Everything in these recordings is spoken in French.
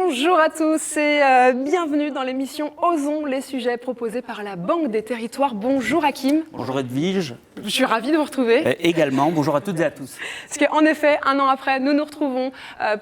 Bonjour à tous et bienvenue dans l'émission Osons les sujets proposés par la Banque des Territoires. Bonjour Hakim. Bonjour Edwige. Je suis ravie de vous retrouver. Également, bonjour à toutes et à tous. Parce qu'en effet, un an après, nous nous retrouvons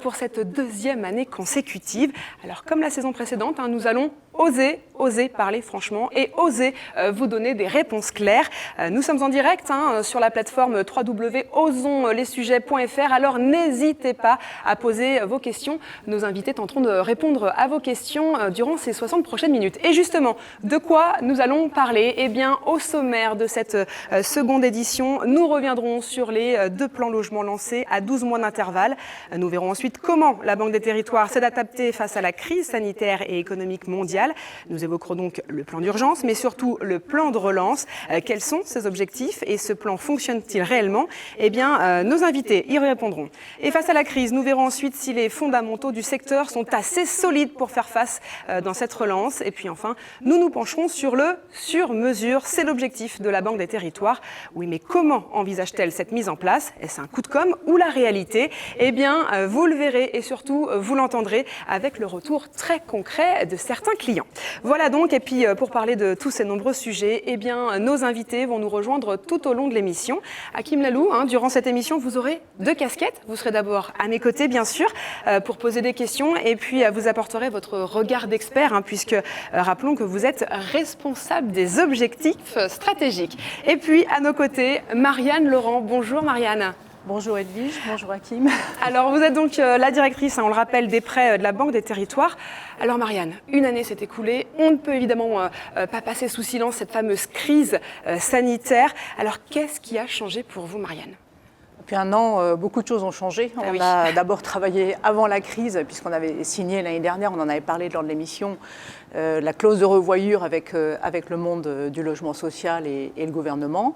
pour cette deuxième année consécutive. Alors comme la saison précédente, nous allons oser parler franchement et oser vous donner des réponses claires. Nous sommes en direct sur la plateforme www.osonslessujets.fr. Alors n'hésitez pas à poser vos questions. Nos invités tenteront de répondre à vos questions durant ces 60 prochaines minutes. Et justement, de quoi nous allons parler ? Eh bien, au sommaire de cette seconde édition, nous reviendrons sur les 2 plans logements lancés à 12 mois d'intervalle. Nous verrons ensuite comment la Banque des Territoires s'est adaptée face à la crise sanitaire et économique mondiale. Nous évoquerons donc le plan d'urgence, mais surtout le plan de relance. Quels sont ses objectifs et ce plan fonctionne-t-il réellement ? Eh bien, nos invités y répondront. Et face à la crise, nous verrons ensuite si les fondamentaux du secteur sont assez solides pour faire face dans cette relance. Et puis enfin, nous nous pencherons sur le sur-mesure. C'est l'objectif de la Banque des Territoires. Oui, mais comment envisage-t-elle cette mise en place ? Est-ce un coup de com' ou la réalité ? Eh bien, vous le verrez et surtout, vous l'entendrez avec le retour très concret de certains clients. Voilà donc, et puis pour parler de tous ces nombreux sujets, eh bien, nos invités vont nous rejoindre tout au long de l'émission. Hakim Lalou, durant cette émission, vous aurez 2 casquettes. Vous serez d'abord à mes côtés, bien sûr, pour poser des questions, et puis vous apporterez votre regard d'expert, puisque rappelons que vous êtes responsable des objectifs stratégiques. Et puis, à nos côtés, Marianne Laurent. Bonjour Marianne. Bonjour Edwige, bonjour Hakim. Alors vous êtes donc la directrice, on le rappelle, des prêts de la Banque des Territoires. Alors Marianne, une année s'est écoulée, on ne peut évidemment pas passer sous silence cette fameuse crise sanitaire. Alors qu'est-ce qui a changé pour vous Marianne ? Depuis un an, beaucoup de choses ont changé. On a d'abord travaillé avant la crise, puisqu'on avait signé l'année dernière, on en avait parlé lors de l'émission, la clause de revoyure avec le monde du logement social et le gouvernement.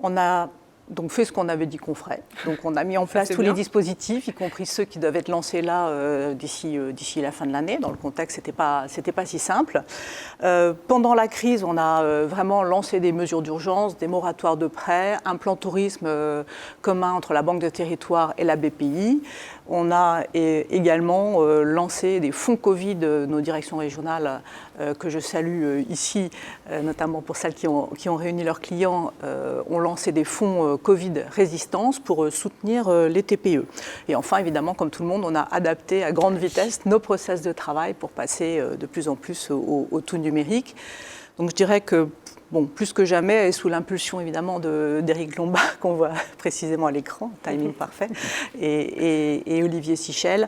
On a donc fait ce qu'on avait dit qu'on ferait. Donc on a mis en place tous les dispositifs, y compris ceux qui doivent être lancés là d'ici la fin de l'année. Dans le contexte, c'était pas si simple. Pendant la crise, on a vraiment lancé des mesures d'urgence, des moratoires de prêts, un plan tourisme commun entre la Banque de Territoire et la BPI. On a également lancé des fonds Covid, nos directions régionales, que je salue ici, notamment pour celles qui ont réuni leurs clients, ont lancé des fonds Covid résistance pour soutenir les TPE. Et enfin, évidemment, comme tout le monde, on a adapté à grande vitesse nos process de travail pour passer de plus en plus au tout numérique. Donc je dirais que plus que jamais, et sous l'impulsion évidemment d'Éric Lombard, qu'on voit précisément à l'écran, timing parfait, et Olivier Sichel,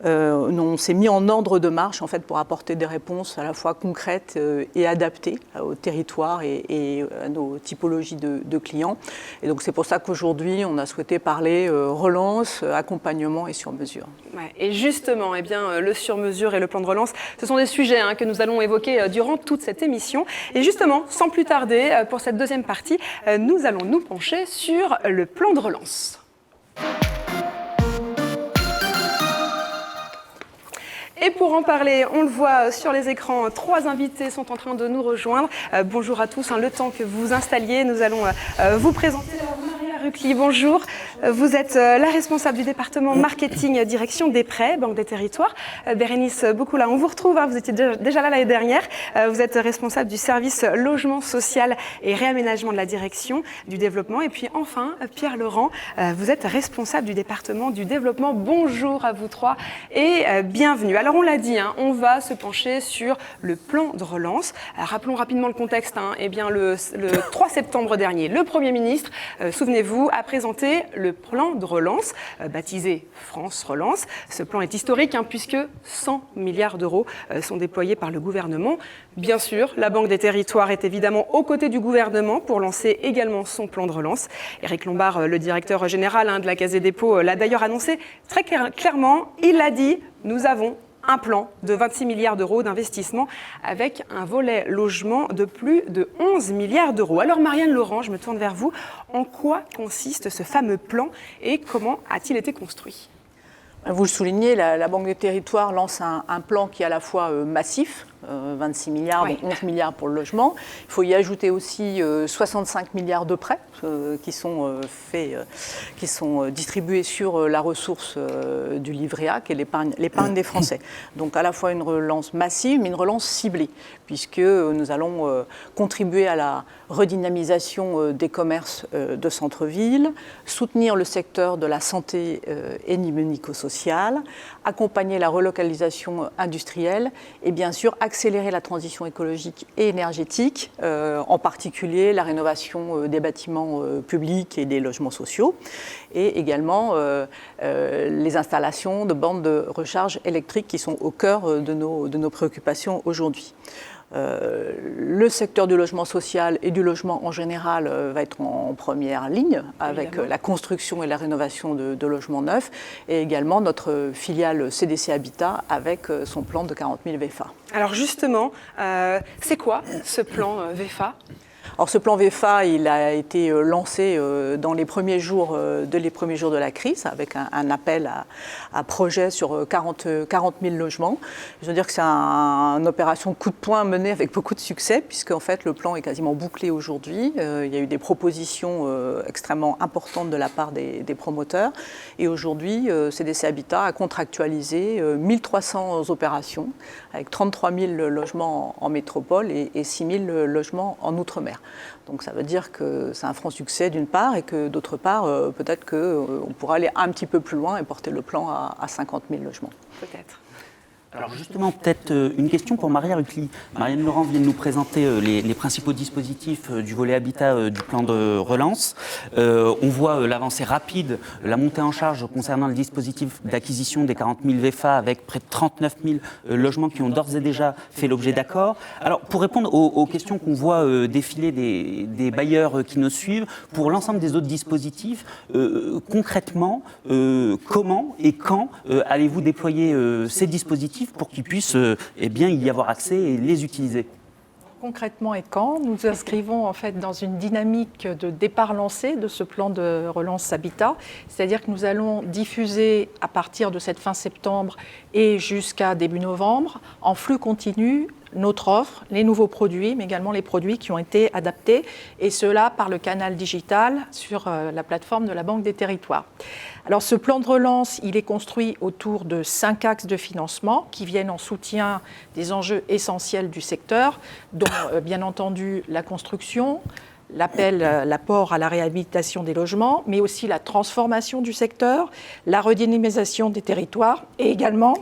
on s'est mis en ordre de marche en fait, pour apporter des réponses à la fois concrètes et adaptées au territoire et à nos typologies de clients. Et donc c'est pour ça qu'aujourd'hui, on a souhaité parler relance, accompagnement et sur-mesure. Ouais, et justement, eh bien, le sur-mesure et le plan de relance, ce sont des sujets que nous allons évoquer durant toute cette émission. Et justement, sans plus tarder, pour cette deuxième partie, nous allons nous pencher sur le plan de relance. Et pour en parler, on le voit sur les écrans, 3 invités sont en train de nous rejoindre. Bonjour à tous, le temps que vous vous installiez, nous allons vous présenter Maria Rucli. Bonjour, vous êtes la responsable du département marketing direction des prêts, Banque des Territoires. Bérénice Boukoula, on vous retrouve, vous étiez déjà là l'année dernière. Vous êtes responsable du service logement social et réaménagement de la direction du développement. Et puis enfin, Pierre Laurent, vous êtes responsable du département du développement. Bonjour à vous 3 et bienvenue. Alors on l'a dit, on va se pencher sur le plan de relance. Rappelons rapidement le contexte. Eh bien, le 3 septembre dernier, le Premier ministre, souvenez-vous, a présenté le plan de relance, baptisé France Relance. Ce plan est historique puisque 100 milliards d'euros sont déployés par le gouvernement. Bien sûr, la Banque des Territoires est évidemment aux côtés du gouvernement pour lancer également son plan de relance. Éric Lombard, le directeur général de la Caisse des dépôts, l'a d'ailleurs annoncé très clairement. Il l'a dit, nous avons un plan de 26 milliards d'euros d'investissement avec un volet logement de plus de 11 milliards d'euros. Alors Marianne Laurent, je me tourne vers vous. En quoi consiste ce fameux plan et comment a-t-il été construit ? Vous le soulignez, la Banque des Territoires lance un plan qui est à la fois massif, 26 milliards, Oui. donc 11 milliards pour le logement. Il faut y ajouter aussi 65 milliards de prêts qui sont distribués sur la ressource du livret A, qui est l'épargne des Français. Donc à la fois une relance massive, mais une relance ciblée, puisque nous allons contribuer à la redynamisation des commerces de centre-ville, soutenir le secteur de la santé et médico-sociale, accompagner la relocalisation industrielle et bien sûr accélérer la transition écologique et énergétique, en particulier la rénovation des bâtiments publics et des logements sociaux, et également les installations de bornes de recharge électrique qui sont au cœur de nos préoccupations aujourd'hui. Le secteur du logement social et du logement en général va être en première ligne avec la construction et la rénovation de logements neufs, et également notre filiale CDC Habitat avec son plan de 40 000 VFA. Alors justement, c'est quoi ce plan VFA ? Alors ce plan VFA, il a été lancé dans les premiers jours de la crise avec un appel à projet sur 40 000 logements. Je veux dire que c'est une opération coup de poing menée avec beaucoup de succès, puisque en fait le plan est quasiment bouclé aujourd'hui. Il y a eu des propositions extrêmement importantes de la part des promoteurs, et aujourd'hui CDC Habitat a contractualisé 1300 opérations avec 33 000 logements en métropole et 6 000 logements en outre-mer. Donc ça veut dire que c'est un franc succès d'une part, et que d'autre part, peut-être qu'on pourra aller un petit peu plus loin et porter le plan à 50 000 logements. Peut-être. Alors justement, peut-être une question pour Maria Ruppli. Marianne Laurent vient de nous présenter les principaux dispositifs du volet habitat du plan de relance. On voit l'avancée rapide, la montée en charge concernant le dispositif d'acquisition des 40 000 VFA avec près de 39 000 logements qui ont d'ores et déjà fait l'objet d'accords. Alors pour répondre aux questions qu'on voit défiler des bailleurs qui nous suivent, pour l'ensemble des autres dispositifs, concrètement, comment et quand allez-vous déployer ces dispositifs pour qu'ils puissent y avoir accès et les utiliser? Concrètement et quand nous inscrivons en fait dans une dynamique de départ lancé de ce plan de relance Habitat, c'est-à-dire que nous allons diffuser à partir de cette fin septembre et jusqu'à début novembre en flux continu notre offre, les nouveaux produits, mais également les produits qui ont été adaptés, et cela par le canal digital sur la plateforme de la Banque des Territoires. Alors ce plan de relance, il est construit autour de 5 axes de financement qui viennent en soutien des enjeux essentiels du secteur, dont bien entendu la construction, l'apport à la réhabilitation des logements, mais aussi la transformation du secteur, la redynamisation des territoires et également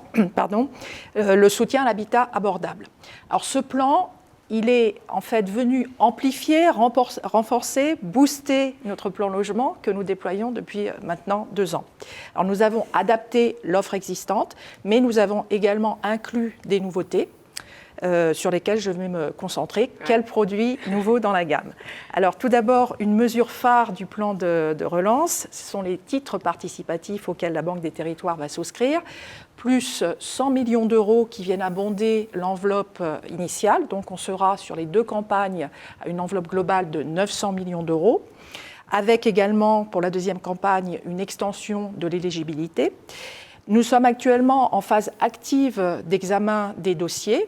le soutien à l'habitat abordable. Alors ce plan, il est en fait venu amplifier, renforcer, booster notre plan logement que nous déployons depuis maintenant 2 ans. Alors nous avons adapté l'offre existante, mais nous avons également inclus des nouveautés sur lesquels je vais me concentrer. Quels produits nouveaux dans la gamme? Alors tout d'abord, une mesure phare du plan de relance, ce sont les titres participatifs auxquels la Banque des Territoires va souscrire, plus 100 millions d'euros qui viennent abonder l'enveloppe initiale. Donc on sera sur les 2 campagnes à une enveloppe globale de 900 millions d'euros, avec également pour la 2e campagne une extension de l'éligibilité. Nous sommes actuellement en phase active d'examen des dossiers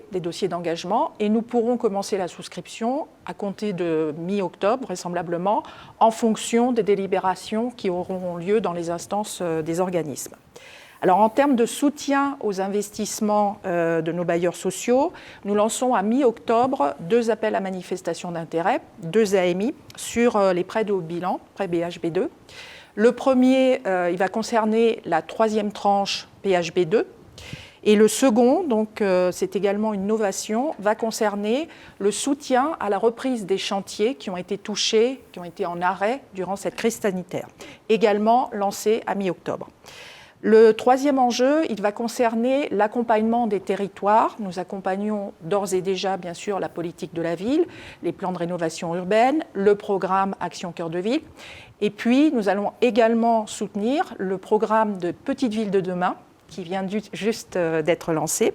d'engagement, et nous pourrons commencer la souscription à compter de mi-octobre, vraisemblablement, en fonction des délibérations qui auront lieu dans les instances des organismes. Alors en termes de soutien aux investissements de nos bailleurs sociaux, nous lançons à mi-octobre 2 appels à manifestation d'intérêt, 2 AMI, sur les prêts de haut bilan, prêts BHB2. Le premier, il va concerner la 3e tranche PHB2. Et le second, donc c'est également une novation, va concerner le soutien à la reprise des chantiers qui ont été touchés, qui ont été en arrêt durant cette crise sanitaire, également lancé à mi-octobre. Le 3e enjeu, il va concerner l'accompagnement des territoires. Nous accompagnons d'ores et déjà, bien sûr, la politique de la ville, les plans de rénovation urbaine, le programme Action Cœur de Ville. Et puis, nous allons également soutenir le programme de Petites Villes de demain, qui vient juste d'être lancé,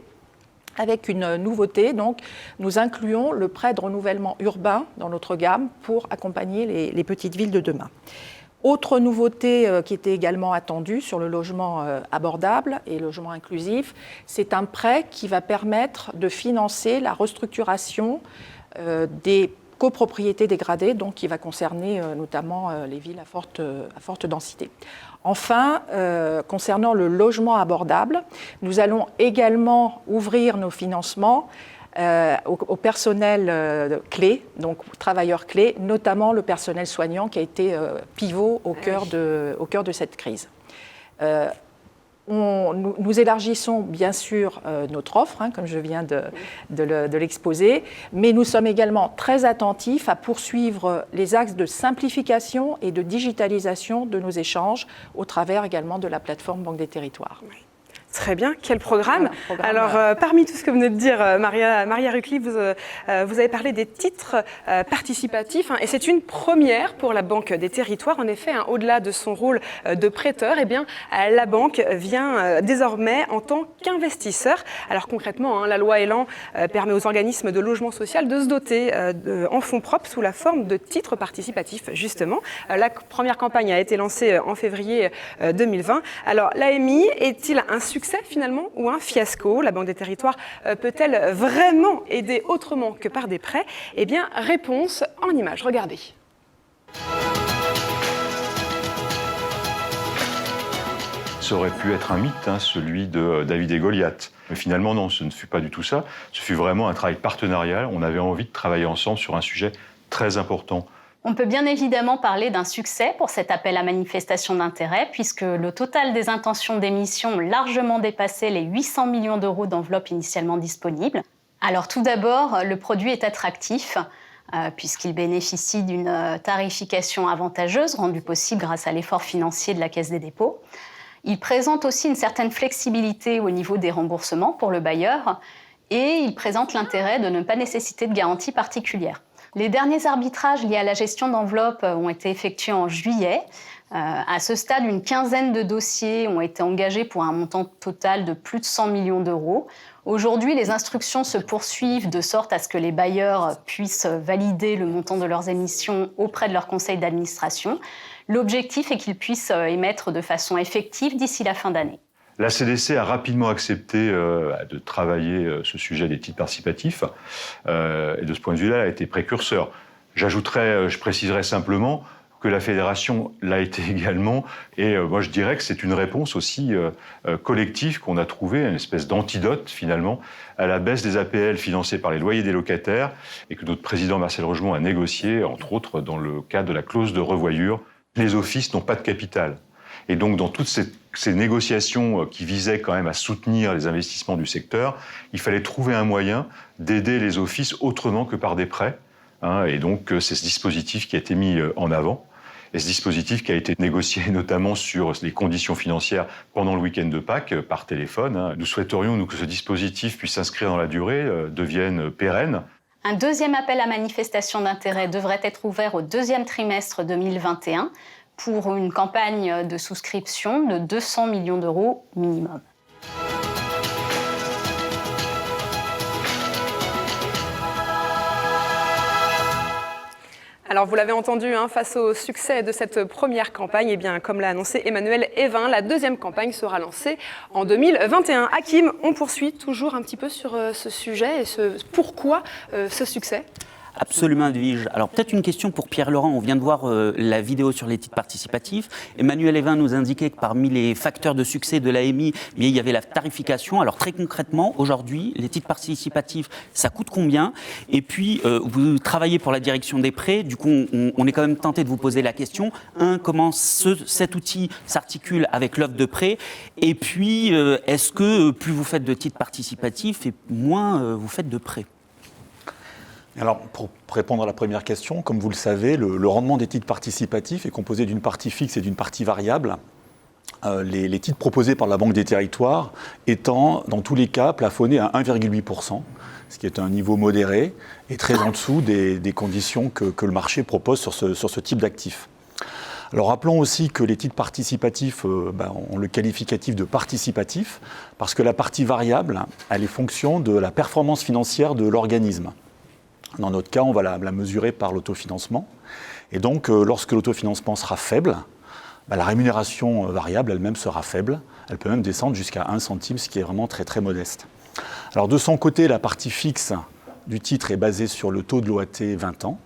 avec une nouveauté. Donc, nous incluons le prêt de renouvellement urbain dans notre gamme pour accompagner les petites villes de demain. Autre nouveauté qui était également attendue sur le logement abordable et logement inclusif, c'est un prêt qui va permettre de financer la restructuration des copropriétés dégradées, donc qui va concerner notamment les villes à forte densité. Enfin, concernant le logement abordable, nous allons également ouvrir nos financements au personnel clé, donc travailleurs clés, notamment le personnel soignant qui a été pivot au cœur de cette crise. Nous élargissons bien sûr notre offre, comme je viens de l'exposer, mais nous sommes également très attentifs à poursuivre les axes de simplification et de digitalisation de nos échanges au travers également de la plateforme Banque des Territoires. Oui. Très bien, quel programme. Alors, parmi tout ce que vous venez de dire, Maria Rucli, vous avez parlé des titres participatifs, et c'est une première pour la Banque des Territoires. En effet, au-delà de son rôle de prêteur, eh bien, la banque vient désormais en tant qu'investisseur. Alors concrètement, la loi Elan permet aux organismes de logement social de se doter en fonds propres sous la forme de titres participatifs, justement. La première campagne a été lancée en février 2020. Alors, l'AMI est-il un succès finalement ou un fiasco? La Banque des Territoires peut-elle vraiment aider autrement que par des prêts? Eh bien, réponse en images. Regardez. Ça aurait pu être un mythe, celui de David et Goliath. Mais finalement, non, ce ne fut pas du tout ça. Ce fut vraiment un travail partenarial. On avait envie de travailler ensemble sur un sujet très important. On peut bien évidemment parler d'un succès pour cet appel à manifestation d'intérêt, puisque le total des intentions d'émission ont largement dépassé les 800 millions d'euros d'enveloppe initialement disponibles. Alors tout d'abord, le produit est attractif, puisqu'il bénéficie d'une tarification avantageuse rendue possible grâce à l'effort financier de la Caisse des dépôts. Il présente aussi une certaine flexibilité au niveau des remboursements pour le bailleur, et il présente l'intérêt de ne pas nécessiter de garantie particulière. Les derniers arbitrages liés à la gestion d'enveloppes ont été effectués en juillet. À ce stade, une quinzaine de dossiers ont été engagés pour un montant total de plus de 100 millions d'euros. Aujourd'hui, les instructions se poursuivent de sorte à ce que les bailleurs puissent valider le montant de leurs émissions auprès de leur conseil d'administration. L'objectif est qu'ils puissent émettre de façon effective d'ici la fin d'année. La CDC a rapidement accepté de travailler ce sujet des titres participatifs et de ce point de vue-là, elle a été précurseur. J'ajouterais, je préciserais simplement que la Fédération l'a été également et moi je dirais que c'est une réponse aussi collective qu'on a trouvée, une espèce d'antidote finalement à la baisse des APL financées par les loyers des locataires et que notre président Marcel Rogemont a négocié, entre autres dans le cadre de la clause de revoyure. Les offices n'ont pas de capital. Et donc, dans toutes ces négociations qui visaient quand même à soutenir les investissements du secteur, il fallait trouver un moyen d'aider les offices autrement que par des prêts. Et donc, c'est ce dispositif qui a été mis en avant. Et ce dispositif qui a été négocié notamment sur les conditions financières pendant le week-end de Pâques par téléphone. Nous souhaiterions, nous, que ce dispositif puisse s'inscrire dans la durée, devienne pérenne. Un deuxième appel à manifestation d'intérêt devrait être ouvert au deuxième trimestre 2021 pour une campagne de souscription de 200 millions d'euros minimum. Alors vous l'avez entendu, face au succès de cette première campagne, eh bien, comme l'a annoncé Emmanuel Evin, la deuxième campagne sera lancée en 2021. Hakim, on poursuit toujours un petit peu sur ce sujet et pourquoi ce succès ? Absolument, Edwige. Alors peut-être une question pour Pierre-Laurent. On vient de voir la vidéo sur les titres participatifs. Emmanuel Evin nous indiquait que parmi les facteurs de succès de l'AMI, il y avait la tarification. Alors très concrètement, aujourd'hui, les titres participatifs, ça coûte combien? Et puis, vous travaillez pour la direction des prêts. Du coup, on est quand même tenté de vous poser la question. Comment cet outil s'articule avec l'offre de prêt? Et puis, est-ce que plus vous faites de titres participatifs et moins vous faites de prêts? Alors, pour répondre à la première question, comme vous le savez, le rendement des titres participatifs est composé d'une partie fixe et d'une partie variable. Les titres proposés par la Banque des Territoires étant, dans tous les cas, plafonnés à 1,8%, ce qui est un niveau modéré et très en dessous des conditions que le marché propose sur ce type d'actifs. Alors rappelons aussi que les titres participatifs ont le qualificatif de participatif parce que la partie variable, elle est fonction de la performance financière de l'organisme. Dans notre cas, on va la mesurer par l'autofinancement. Et donc, lorsque l'autofinancement sera faible, la rémunération variable elle-même sera faible. Elle peut même descendre jusqu'à 1 centime, ce qui est vraiment très très modeste. Alors de son côté, la partie fixe du titre est basée sur le taux de l'OAT 20 ans.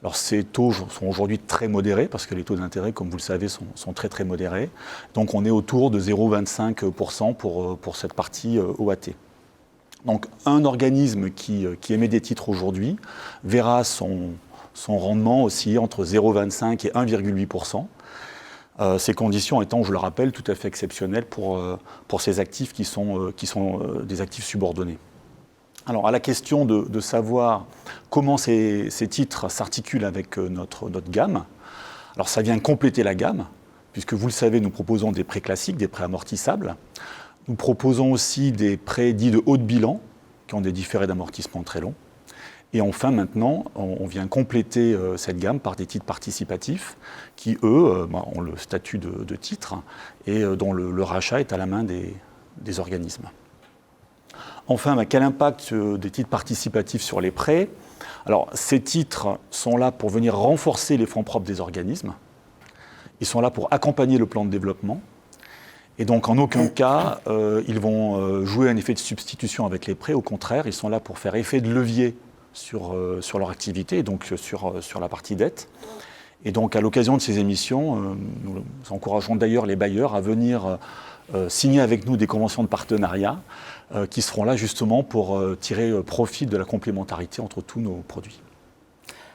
Alors ces taux sont aujourd'hui très modérés, parce que les taux d'intérêt, comme vous le savez, sont très très modérés. Donc on est autour de 0,25% pour cette partie OAT. Donc un organisme qui émet des titres aujourd'hui verra son rendement osciller entre 0,25 et 1,8%. Ces conditions étant, je le rappelle, tout à fait exceptionnelles pour ces actifs qui sont des actifs subordonnés. Alors à la question de savoir comment ces titres s'articulent avec notre gamme, alors ça vient compléter la gamme, puisque vous le savez, nous proposons des prêts classiques, des prêts amortissables. Nous proposons aussi des prêts dits de haut de bilan, qui ont des différés d'amortissement très longs. Et enfin, maintenant, on vient compléter cette gamme par des titres participatifs qui, eux, ont le statut de titre et dont le rachat est à la main des organismes. Enfin, quel impact des titres participatifs sur les prêts? Alors, ces titres sont là pour venir renforcer les fonds propres des organismes. Ils sont là pour accompagner le plan de développement. Et donc, en aucun cas, ils vont jouer un effet de substitution avec les prêts. Au contraire, ils sont là pour faire effet de levier sur leur activité, et donc sur la partie dette. Et donc, à l'occasion de ces émissions, nous encourageons d'ailleurs les bailleurs à venir signer avec nous des conventions de partenariat qui seront là justement pour tirer profit de la complémentarité entre tous nos produits.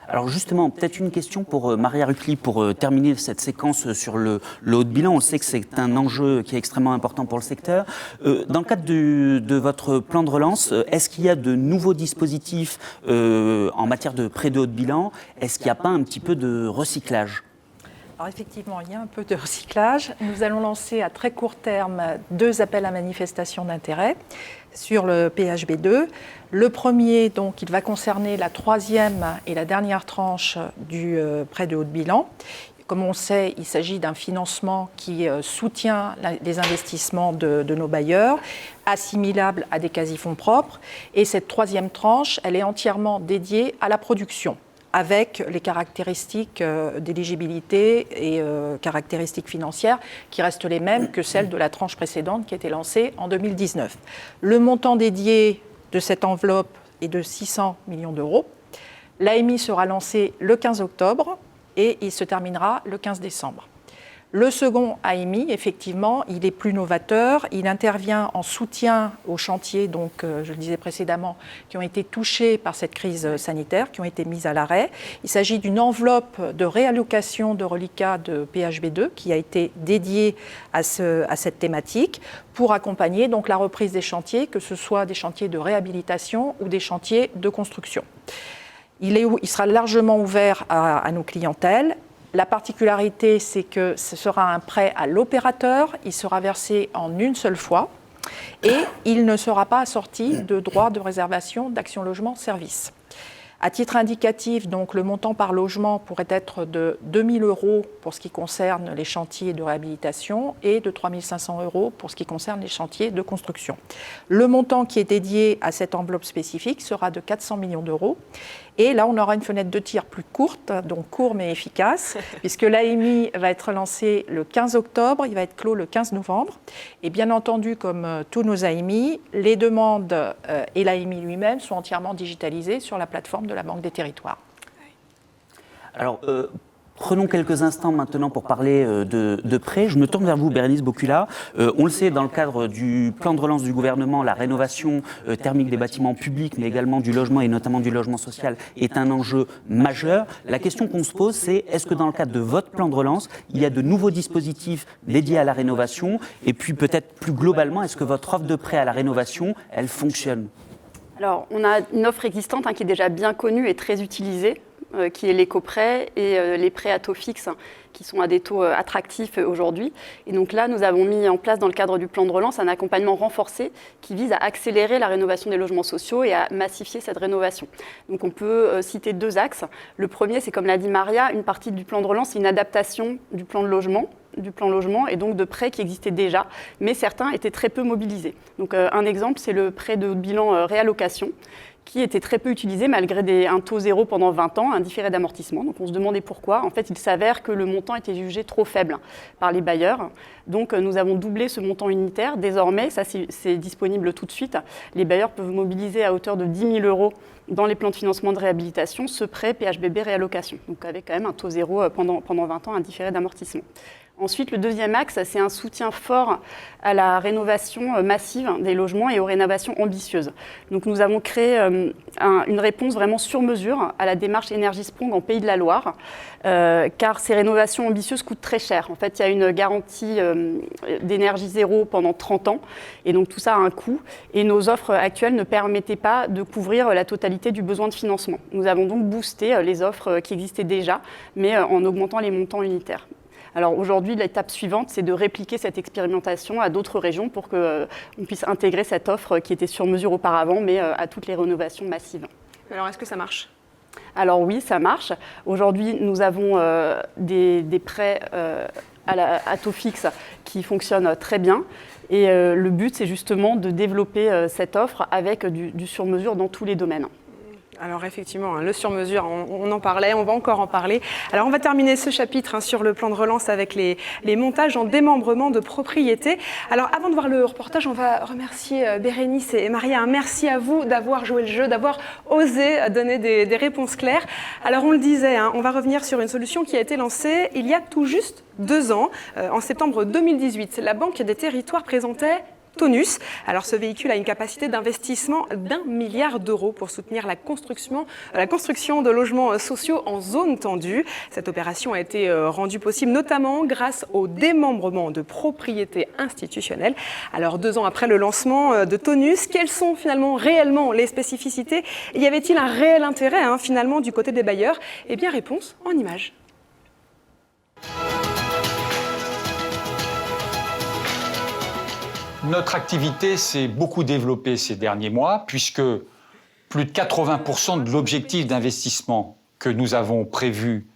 Alors justement, peut-être une question pour Maria Ruccli pour terminer cette séquence sur le haut de bilan. On sait que c'est un enjeu qui est extrêmement important pour le secteur. Dans le cadre de votre plan de relance, est-ce qu'il y a de nouveaux dispositifs en matière de prêts de haut de bilan? Est-ce qu'il n'y a pas un petit peu de recyclage? Alors effectivement, il y a un peu de recyclage. Nous allons lancer à très court terme 2 appels à manifestation d'intérêt sur le PHB2. Le premier, donc, il va concerner la 3e et la dernière tranche du prêt de haut de bilan. Comme on sait, il s'agit d'un financement qui soutient les investissements de nos bailleurs, assimilable à des quasi-fonds propres. Et cette 3e tranche, elle est entièrement dédiée à la production, avec les caractéristiques d'éligibilité et caractéristiques financières qui restent les mêmes que celles de la tranche précédente qui a été lancée en 2019. Le montant dédié de cette enveloppe est de 600 millions d'euros. L'AMI sera lancé le 15 octobre et il se terminera le 15 décembre. Le second AMI, effectivement, il est plus novateur. Il intervient en soutien aux chantiers, donc, je le disais précédemment, qui ont été touchés par cette crise sanitaire, qui ont été mis à l'arrêt. Il s'agit d'une enveloppe de réallocation de reliquats de PHB2 qui a été dédiée à cette thématique pour accompagner donc, la reprise des chantiers, que ce soit des chantiers de réhabilitation ou des chantiers de construction. Il sera largement ouvert à nos clientèles. La particularité, c'est que ce sera un prêt à l'opérateur, il sera versé en une seule fois et il ne sera pas assorti de droits de réservation d'Action Logement Service. À titre indicatif, donc, le montant par logement pourrait être de 2 000 € pour ce qui concerne les chantiers de réhabilitation et de 3 500 € pour ce qui concerne les chantiers de construction. Le montant qui est dédié à cette enveloppe spécifique sera de 400 millions d'euros. Et là, on aura une fenêtre de tir plus courte, donc court mais efficace, puisque l'AMI va être lancé le 15 octobre, il va être clos le 15 novembre. Et bien entendu, comme tous nos AMI, les demandes et l'AMI lui-même sont entièrement digitalisées sur la plateforme de la Banque des Territoires. Alors, prenons quelques instants maintenant pour parler de prêts. Je me tourne vers vous, Bérénice Bocula. On le sait, dans le cadre du plan de relance du gouvernement, la rénovation thermique des bâtiments publics, mais également du logement et notamment du logement social, est un enjeu majeur. La question qu'on se pose, c'est est-ce que dans le cadre de votre plan de relance, il y a de nouveaux dispositifs dédiés à la rénovation? Et puis peut-être plus globalement, est-ce que votre offre de prêt à la rénovation, elle fonctionne? Alors, on a une offre existante qui est déjà bien connue et très utilisée, qui est l'éco-prêt et les prêts à taux fixe, qui sont à des taux attractifs aujourd'hui. Et donc là, nous avons mis en place, dans le cadre du plan de relance, un accompagnement renforcé qui vise à accélérer la rénovation des logements sociaux et à massifier cette rénovation. Donc on peut citer 2 axes. Le premier, c'est comme l'a dit Maria, une partie du plan de relance, c'est une adaptation du plan de logement du plan logement et donc de prêts qui existaient déjà, mais certains étaient très peu mobilisés. Donc un exemple, c'est le prêt de haut bilan réallocation, qui était très peu utilisé malgré un taux zéro pendant 20 ans, un différé d'amortissement. Donc on se demandait pourquoi. En fait, il s'avère que le montant était jugé trop faible par les bailleurs. Donc nous avons doublé ce montant unitaire. Désormais, ça c'est disponible tout de suite. Les bailleurs peuvent mobiliser à hauteur de 10 000 € dans les plans de financement de réhabilitation ce prêt PHBB réallocation. Donc avec quand même un taux zéro pendant 20 ans, un différé d'amortissement. Ensuite, le deuxième axe, c'est un soutien fort à la rénovation massive des logements et aux rénovations ambitieuses. Donc, nous avons créé une réponse vraiment sur mesure à la démarche Énergie Sprong en Pays de la Loire, car ces rénovations ambitieuses coûtent très cher. En fait, il y a une garantie d'énergie zéro pendant 30 ans, et donc tout ça a un coût. Et nos offres actuelles ne permettaient pas de couvrir la totalité du besoin de financement. Nous avons donc boosté les offres qui existaient déjà, mais en augmentant les montants unitaires. Alors aujourd'hui, l'étape suivante, c'est de répliquer cette expérimentation à d'autres régions pour qu'on puisse intégrer cette offre qui était sur mesure auparavant, mais à toutes les rénovations massives. Alors, est-ce que ça marche ? Alors oui, ça marche. Aujourd'hui, nous avons des prêts à taux fixe qui fonctionnent très bien. Et le but, c'est justement de développer cette offre avec du sur-mesure dans tous les domaines. Alors effectivement, le sur-mesure, on en parlait, on va encore en parler. Alors on va terminer ce chapitre sur le plan de relance avec les montages en démembrement de propriétés. Alors avant de voir le reportage, on va remercier Bérénice et Maria. Merci à vous d'avoir joué le jeu, d'avoir osé donner des réponses claires. Alors on le disait, on va revenir sur une solution qui a été lancée il y a tout juste 2 ans, en septembre 2018. La Banque des Territoires présentait Tonus. Alors ce véhicule a une capacité d'investissement d'1 milliard d'euros pour soutenir la construction de logements sociaux en zone tendue. Cette opération a été rendue possible notamment grâce au démembrement de propriétés institutionnelles. Alors 2 ans après le lancement de Tonus, quelles sont finalement réellement les spécificités ? Y avait-il un réel intérêt finalement du côté des bailleurs ? Eh bien réponse en images. Notre activité s'est beaucoup développée ces derniers mois, puisque plus de 80% de l'objectif d'investissement que nous avons prévu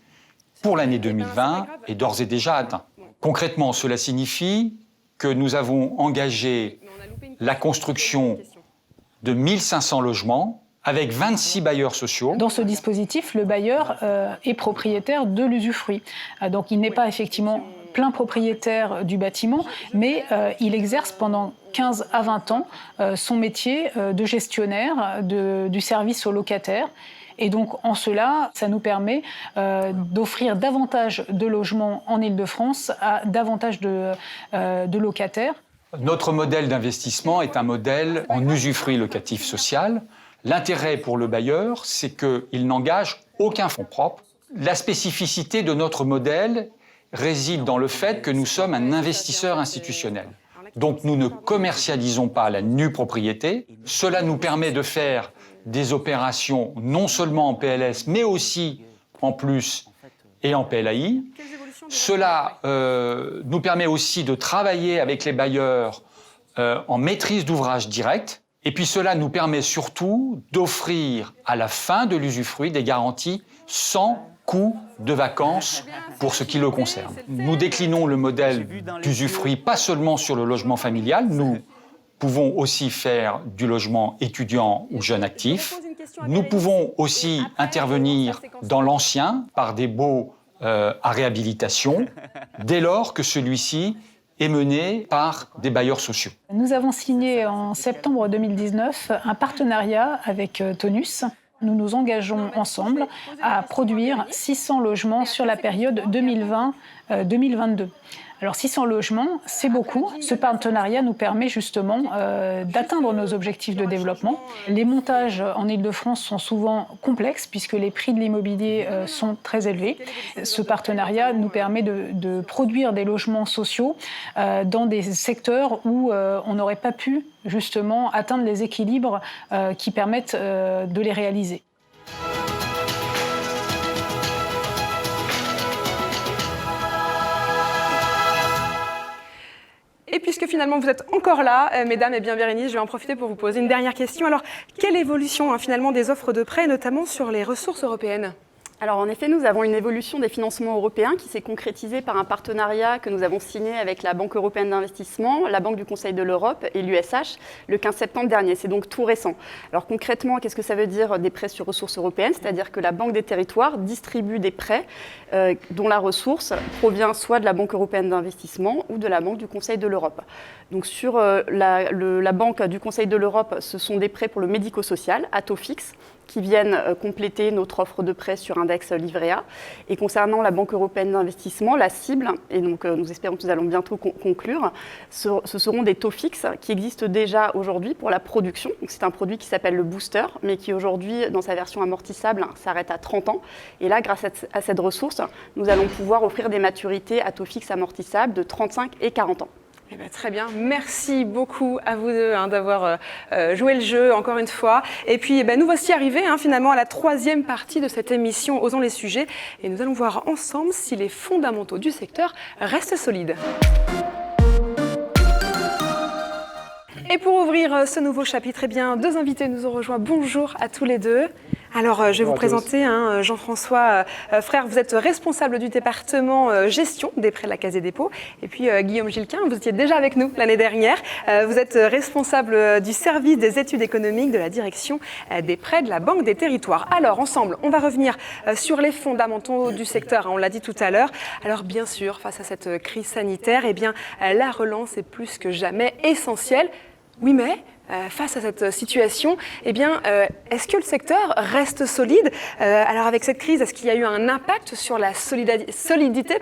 pour l'année 2020 est d'ores et déjà atteint. Concrètement, cela signifie que nous avons engagé la construction de 1500 logements avec 26 bailleurs sociaux. Dans ce dispositif, le bailleur est propriétaire de l'usufruit. Donc il n'est pas effectivement plein propriétaire du bâtiment, mais il exerce pendant 15 à 20 ans son métier de gestionnaire du service aux locataires. Et donc, en cela, ça nous permet d'offrir davantage de logements en Île-de-France à davantage de locataires. Notre modèle d'investissement est un modèle en usufruit locatif social. L'intérêt pour le bailleur, c'est qu'il n'engage aucun fonds propre. La spécificité de notre modèle réside dans le fait que nous sommes un investisseur institutionnel. Donc nous ne commercialisons pas la nue propriété. Cela nous permet de faire des opérations non seulement en PLS, mais aussi en plus et en PLAI. Cela nous permet aussi de travailler avec les bailleurs en maîtrise d'ouvrage direct. Et puis cela nous permet surtout d'offrir à la fin de l'usufruit des garanties sans coût de vacances pour ce qui le concerne. Nous déclinons le modèle d'usufruit pas seulement sur le logement familial, nous pouvons aussi faire du logement étudiant ou jeune actif. Nous pouvons aussi intervenir dans l'ancien par des baux à réhabilitation, dès lors que celui-ci est mené par des bailleurs sociaux. Nous avons signé en septembre 2019 un partenariat avec Tonus. Nous nous engageons ensemble à produire 600 logements sur la période 2020-2022. Alors 600 logements, c'est beaucoup. Ce partenariat nous permet justement d'atteindre nos objectifs de développement. Les montages en Île-de-France sont souvent complexes puisque les prix de l'immobilier sont très élevés. Ce partenariat nous permet de produire des logements sociaux dans des secteurs où on n'aurait pas pu justement atteindre les équilibres qui permettent de les réaliser. Et puisque finalement vous êtes encore là, mesdames et bien Bérénice, je vais en profiter pour vous poser une dernière question. Alors, quelle évolution finalement des offres de prêt, notamment sur les ressources européennes ? Alors en effet, nous avons une évolution des financements européens qui s'est concrétisée par un partenariat que nous avons signé avec la Banque européenne d'investissement, la Banque du Conseil de l'Europe et l'USH le 15 septembre dernier. C'est donc tout récent. Alors concrètement, qu'est-ce que ça veut dire des prêts sur ressources européennes? C'est-à-dire que la Banque des territoires distribue des prêts dont la ressource provient soit de la Banque européenne d'investissement ou de la Banque du Conseil de l'Europe. Donc sur la Banque du Conseil de l'Europe, ce sont des prêts pour le médico-social à taux fixe, qui viennent compléter notre offre de prêt sur index livret A. Et concernant la Banque européenne d'investissement, la cible, et donc nous espérons que nous allons bientôt conclure, ce seront des taux fixes qui existent déjà aujourd'hui pour la production. Donc c'est un produit qui s'appelle le booster, mais qui aujourd'hui, dans sa version amortissable, s'arrête à 30 ans. Et là, grâce à cette ressource, nous allons pouvoir offrir des maturités à taux fixe amortissables de 35 et 40 ans. Eh bien, très bien, merci beaucoup à vous deux d'avoir joué le jeu encore une fois. Et puis nous voici arrivés finalement à la troisième partie de cette émission Osons les sujets. Et nous allons voir ensemble si les fondamentaux du secteur restent solides. Et pour ouvrir ce nouveau chapitre, eh bien, deux invités nous ont rejoints. Bonjour à tous les deux. Alors, je vais vous présenter Jean-François Frère, vous êtes responsable du département gestion des prêts de la Caisse des dépôts. Et puis Guillaume Gilquin, vous étiez déjà avec nous l'année dernière. Vous êtes responsable du service des études économiques de la direction des prêts de la Banque des territoires. Alors, ensemble, on va revenir sur les fondamentaux du secteur. On l'a dit tout à l'heure. Alors, bien sûr, face à cette crise sanitaire, eh bien, la relance est plus que jamais essentielle. Oui, mais face à cette situation, eh bien, est-ce que le secteur reste solide? Alors avec cette crise, est-ce qu'il y a eu un impact sur la solidité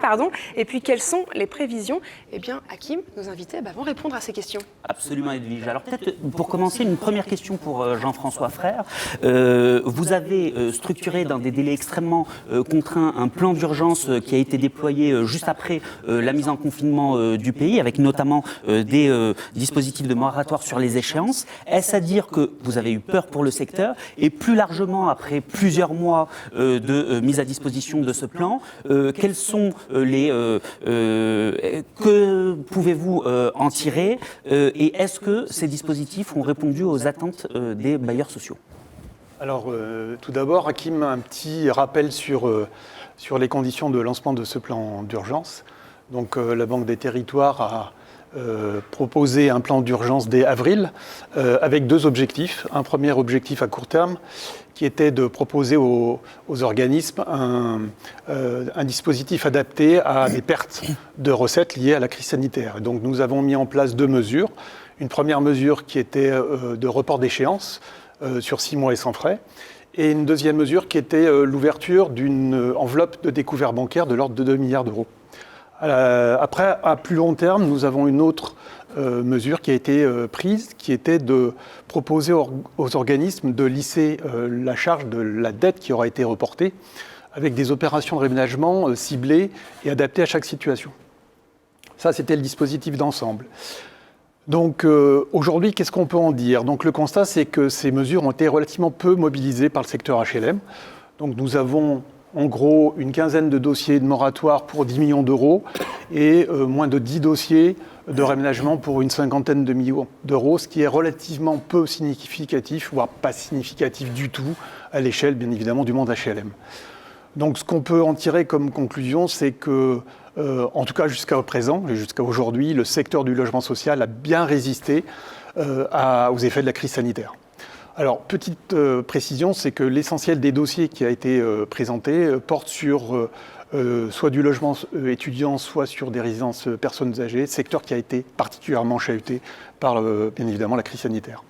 Et puis quelles sont les prévisions? Eh bien, Hakim, nos invités vont répondre à ces questions. Absolument, Edwige. Alors peut-être pour commencer, une première question pour Jean-François Frère. Vous avez structuré dans des délais extrêmement contraints un plan d'urgence qui a été déployé juste après la mise en confinement du pays, avec notamment des dispositifs de moratoire sur les échéances. Est-ce à dire que vous avez eu peur pour le secteur et plus largement, après plusieurs mois de mise à disposition de ce plan, quels sont que pouvez-vous en tirer et est-ce que ces dispositifs ont répondu aux attentes des bailleurs sociaux? Alors, tout d'abord, Hakim, un petit rappel sur les conditions de lancement de ce plan d'urgence. Donc, la Banque des territoires a proposer un plan d'urgence dès avril avec deux objectifs. Un premier objectif à court terme qui était de proposer aux organismes un dispositif adapté à des pertes de recettes liées à la crise sanitaire. Donc nous avons mis en place deux mesures. Une première mesure qui était de report d'échéance sur 6 mois et sans frais. Et une deuxième mesure qui était l'ouverture d'une enveloppe de découvert bancaire de l'ordre de 2 milliards d'euros. Après, à plus long terme, nous avons une autre mesure qui a été prise, qui était de proposer aux organismes de lisser la charge de la dette qui aura été reportée avec des opérations de réménagement ciblées et adaptées à chaque situation. Ça, c'était le dispositif d'ensemble. Donc aujourd'hui, qu'est-ce qu'on peut en dire? Donc le constat, c'est que ces mesures ont été relativement peu mobilisées par le secteur HLM. Donc nous avons en gros une quinzaine de dossiers de moratoire pour 10 millions d'euros et moins de 10 dossiers de réménagement pour une cinquantaine de millions d'euros, ce qui est relativement peu significatif, voire pas significatif du tout à l'échelle, bien évidemment, du monde HLM. Donc ce qu'on peut en tirer comme conclusion, c'est que, en tout cas jusqu'à présent, et jusqu'à aujourd'hui, le secteur du logement social a bien résisté aux effets de la crise sanitaire. Alors, petite précision, c'est que l'essentiel des dossiers qui a été présenté porte sur soit du logement étudiant, soit sur des résidences personnes âgées, secteur qui a été particulièrement chahuté par, bien évidemment, la crise sanitaire.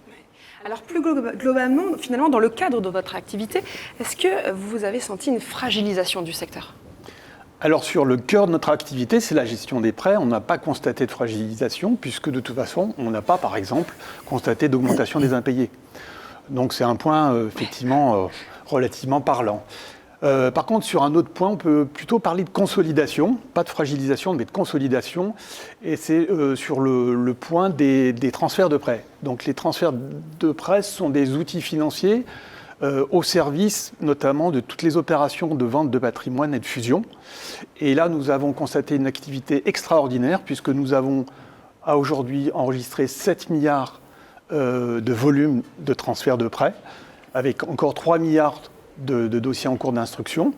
Alors plus globalement, finalement, dans le cadre de votre activité, est-ce que vous avez senti une fragilisation du secteur ? Alors sur le cœur de notre activité, c'est la gestion des prêts. On n'a pas constaté de fragilisation, puisque de toute façon, on n'a pas, par exemple, constaté d'augmentation des impayés. Donc c'est un point, effectivement, relativement parlant. Par contre, sur un autre point, on peut plutôt parler de consolidation, pas de fragilisation, mais de consolidation, et c'est sur le point des transferts de prêts. Donc les transferts de prêts sont des outils financiers au service notamment de toutes les opérations de vente de patrimoine et de fusion. Et là, nous avons constaté une activité extraordinaire, puisque nous avons à aujourd'hui enregistré 7 milliards de volume de transfert de prêts, avec encore 3 milliards de dossiers en cours d'instruction.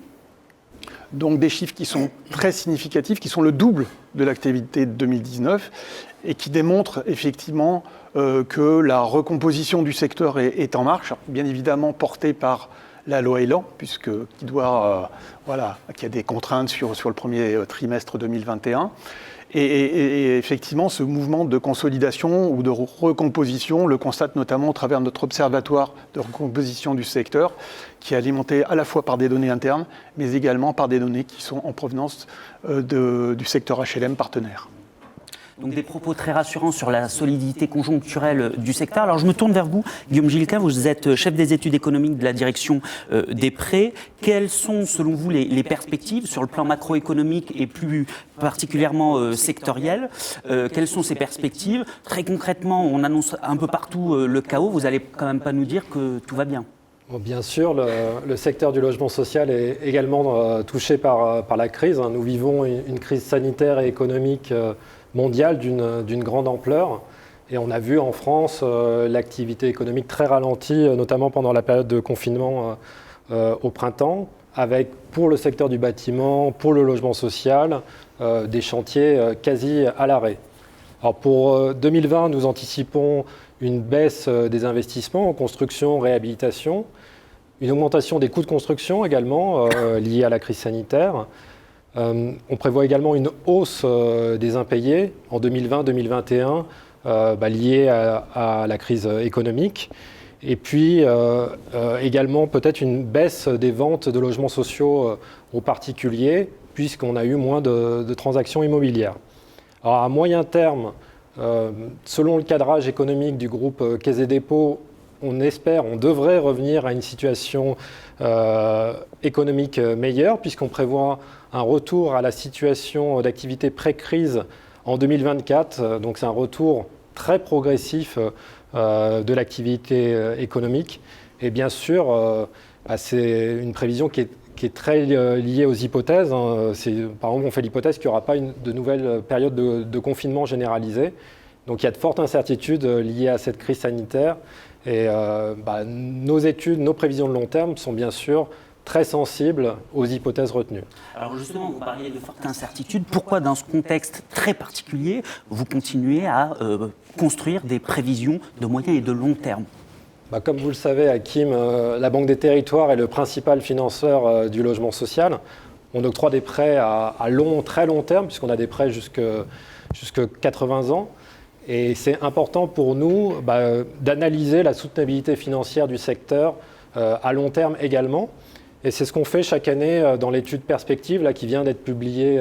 Donc des chiffres qui sont très significatifs, qui sont le double de l'activité de 2019 et qui démontrent effectivement que la recomposition du secteur est en marche, bien évidemment portée par la loi Elan, qu'il y a des contraintes sur le premier trimestre 2021. Et effectivement, ce mouvement de consolidation ou de recomposition, on le constate notamment au travers de notre observatoire de recomposition du secteur, qui est alimenté à la fois par des données internes, mais également par des données qui sont en provenance du secteur HLM partenaire. Donc des propos très rassurants sur la solidité conjoncturelle du secteur. Alors je me tourne vers vous, Guillaume Gilquin, vous êtes chef des études économiques de la direction des prêts. Quelles sont selon vous les perspectives sur le plan macroéconomique et plus particulièrement sectoriel? Quelles sont ces perspectives? Très concrètement, on annonce un peu partout le chaos. Vous n'allez quand même pas nous dire que tout va bien? Bon, bien sûr, le secteur du logement social est également touché par la crise. Nous vivons une crise sanitaire et économique mondiale d'une grande ampleur. Et on a vu en France l'activité économique très ralentie, notamment pendant la période de confinement au printemps, avec pour le secteur du bâtiment, pour le logement social, des chantiers quasi à l'arrêt. Alors pour 2020, nous anticipons une baisse des investissements en construction, réhabilitation, une augmentation des coûts de construction également liés à la crise sanitaire. On prévoit également une hausse des impayés en 2020-2021 liée à la crise économique. Et puis également peut-être une baisse des ventes de logements sociaux aux particuliers, puisqu'on a eu moins de transactions immobilières. Alors à moyen terme, selon le cadrage économique du groupe Caisse des Dépôts, on devrait revenir à une situation économique meilleure, puisqu'on prévoit un retour à la situation d'activité pré-crise en 2024. Donc c'est un retour très progressif de l'activité économique. Et bien sûr, c'est une prévision qui est très liée aux hypothèses. Par exemple, on fait l'hypothèse qu'il n'y aura pas de nouvelle période de confinement généralisé. Donc il y a de fortes incertitudes liées à cette crise sanitaire. Et nos études, nos prévisions de long terme sont bien sûr très sensibles aux hypothèses retenues. Alors justement, vous parliez de fortes incertitudes. Pourquoi, dans ce contexte très particulier, vous continuez à construire des prévisions de moyen et de long terme? Comme vous le savez, Hakim, la Banque des Territoires est le principal financeur du logement social. On octroie des prêts à très long terme, puisqu'on a des prêts jusque 80 ans. Et c'est important pour nous d'analyser la soutenabilité financière du secteur à long terme également. Et c'est ce qu'on fait chaque année dans l'étude Perspective qui vient d'être publiée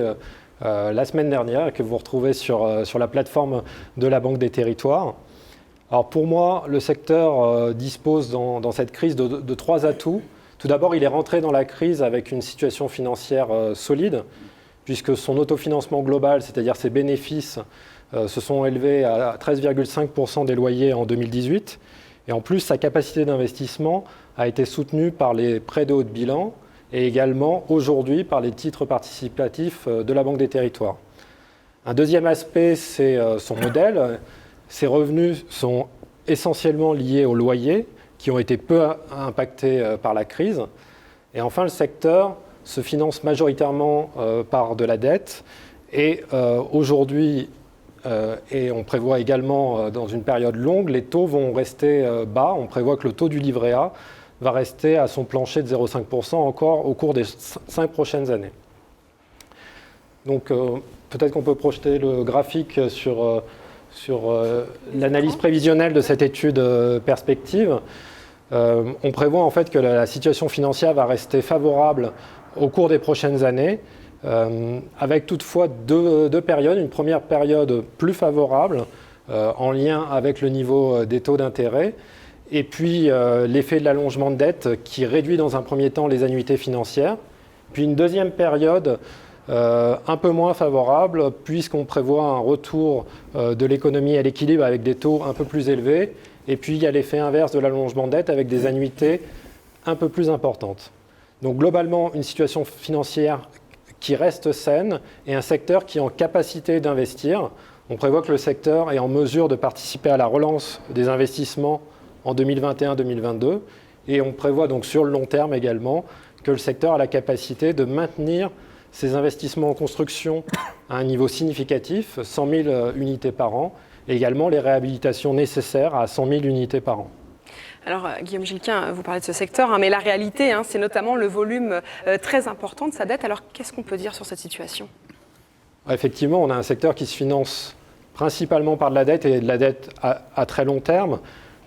la semaine dernière et que vous retrouvez sur la plateforme de la Banque des Territoires. Alors pour moi, le secteur dispose dans cette crise de trois atouts. Tout d'abord, il est rentré dans la crise avec une situation financière solide, puisque son autofinancement global, c'est-à-dire ses bénéfices, se sont élevés à 13,5% des loyers en 2018. Et en plus, sa capacité d'investissement a été soutenue par les prêts de haut de bilan et également aujourd'hui par les titres participatifs de la Banque des Territoires. Un deuxième aspect, c'est son modèle. Ses revenus sont essentiellement liés aux loyers qui ont été peu impactés par la crise. Et enfin, le secteur se finance majoritairement par de la dette. Et aujourd'hui, et on prévoit également dans une période longue, les taux vont rester bas. On prévoit que le taux du livret A va rester à son plancher de 0,5% encore au cours des 5 prochaines années. Donc peut-être qu'on peut projeter le graphique sur l'analyse prévisionnelle de cette étude Perspective. On prévoit en fait que la situation financière va rester favorable au cours des prochaines années, avec toutefois deux périodes. Une première période plus favorable en lien avec le niveau des taux d'intérêt, et puis l'effet de l'allongement de dette qui réduit dans un premier temps les annuités financières. Puis une deuxième période un peu moins favorable, puisqu'on prévoit un retour de l'économie à l'équilibre avec des taux un peu plus élevés. Et puis il y a l'effet inverse de l'allongement de dette avec des annuités un peu plus importantes. Donc globalement, une situation financière qui reste saine et un secteur qui est en capacité d'investir. On prévoit que le secteur est en mesure de participer à la relance des investissements en 2021-2022. Et on prévoit donc sur le long terme également que le secteur a la capacité de maintenir ses investissements en construction à un niveau significatif, 100 000 unités par an, et également les réhabilitations nécessaires à 100 000 unités par an. Alors, Guillaume Gilquin, vous parlez de ce secteur, mais la réalité, c'est notamment le volume très important de sa dette. Alors, qu'est-ce qu'on peut dire sur cette situation ? Effectivement, on a un secteur qui se finance principalement par de la dette et de la dette à très long terme.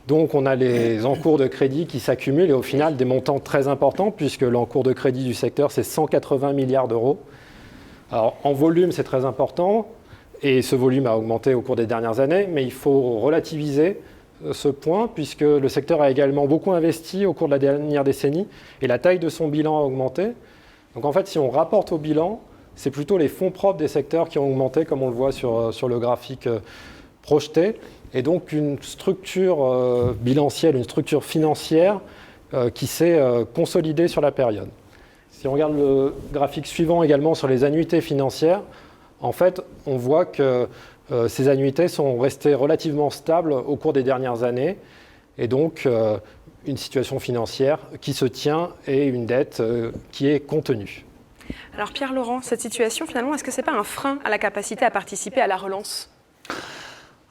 Donc, on a les encours de crédit qui s'accumulent et au final, des montants très importants, puisque l'encours de crédit du secteur, c'est 180 milliards d'euros. Alors, en volume, c'est très important et ce volume a augmenté au cours des dernières années, mais il faut relativiser ce point, puisque le secteur a également beaucoup investi au cours de la dernière décennie et la taille de son bilan a augmenté. Donc, en fait, si on rapporte au bilan, c'est plutôt les fonds propres des secteurs qui ont augmenté, comme on le voit sur le graphique projeté. Et donc une structure bilancielle, une structure financière qui s'est consolidée sur la période. Si on regarde le graphique suivant également sur les annuités financières, en fait, on voit que ces annuités sont restées relativement stables au cours des dernières années. Et donc, une situation financière qui se tient et une dette qui est contenue. Alors Pierre Laurent, cette situation, finalement, est-ce que ce n'est pas un frein à la capacité à participer à la relance ?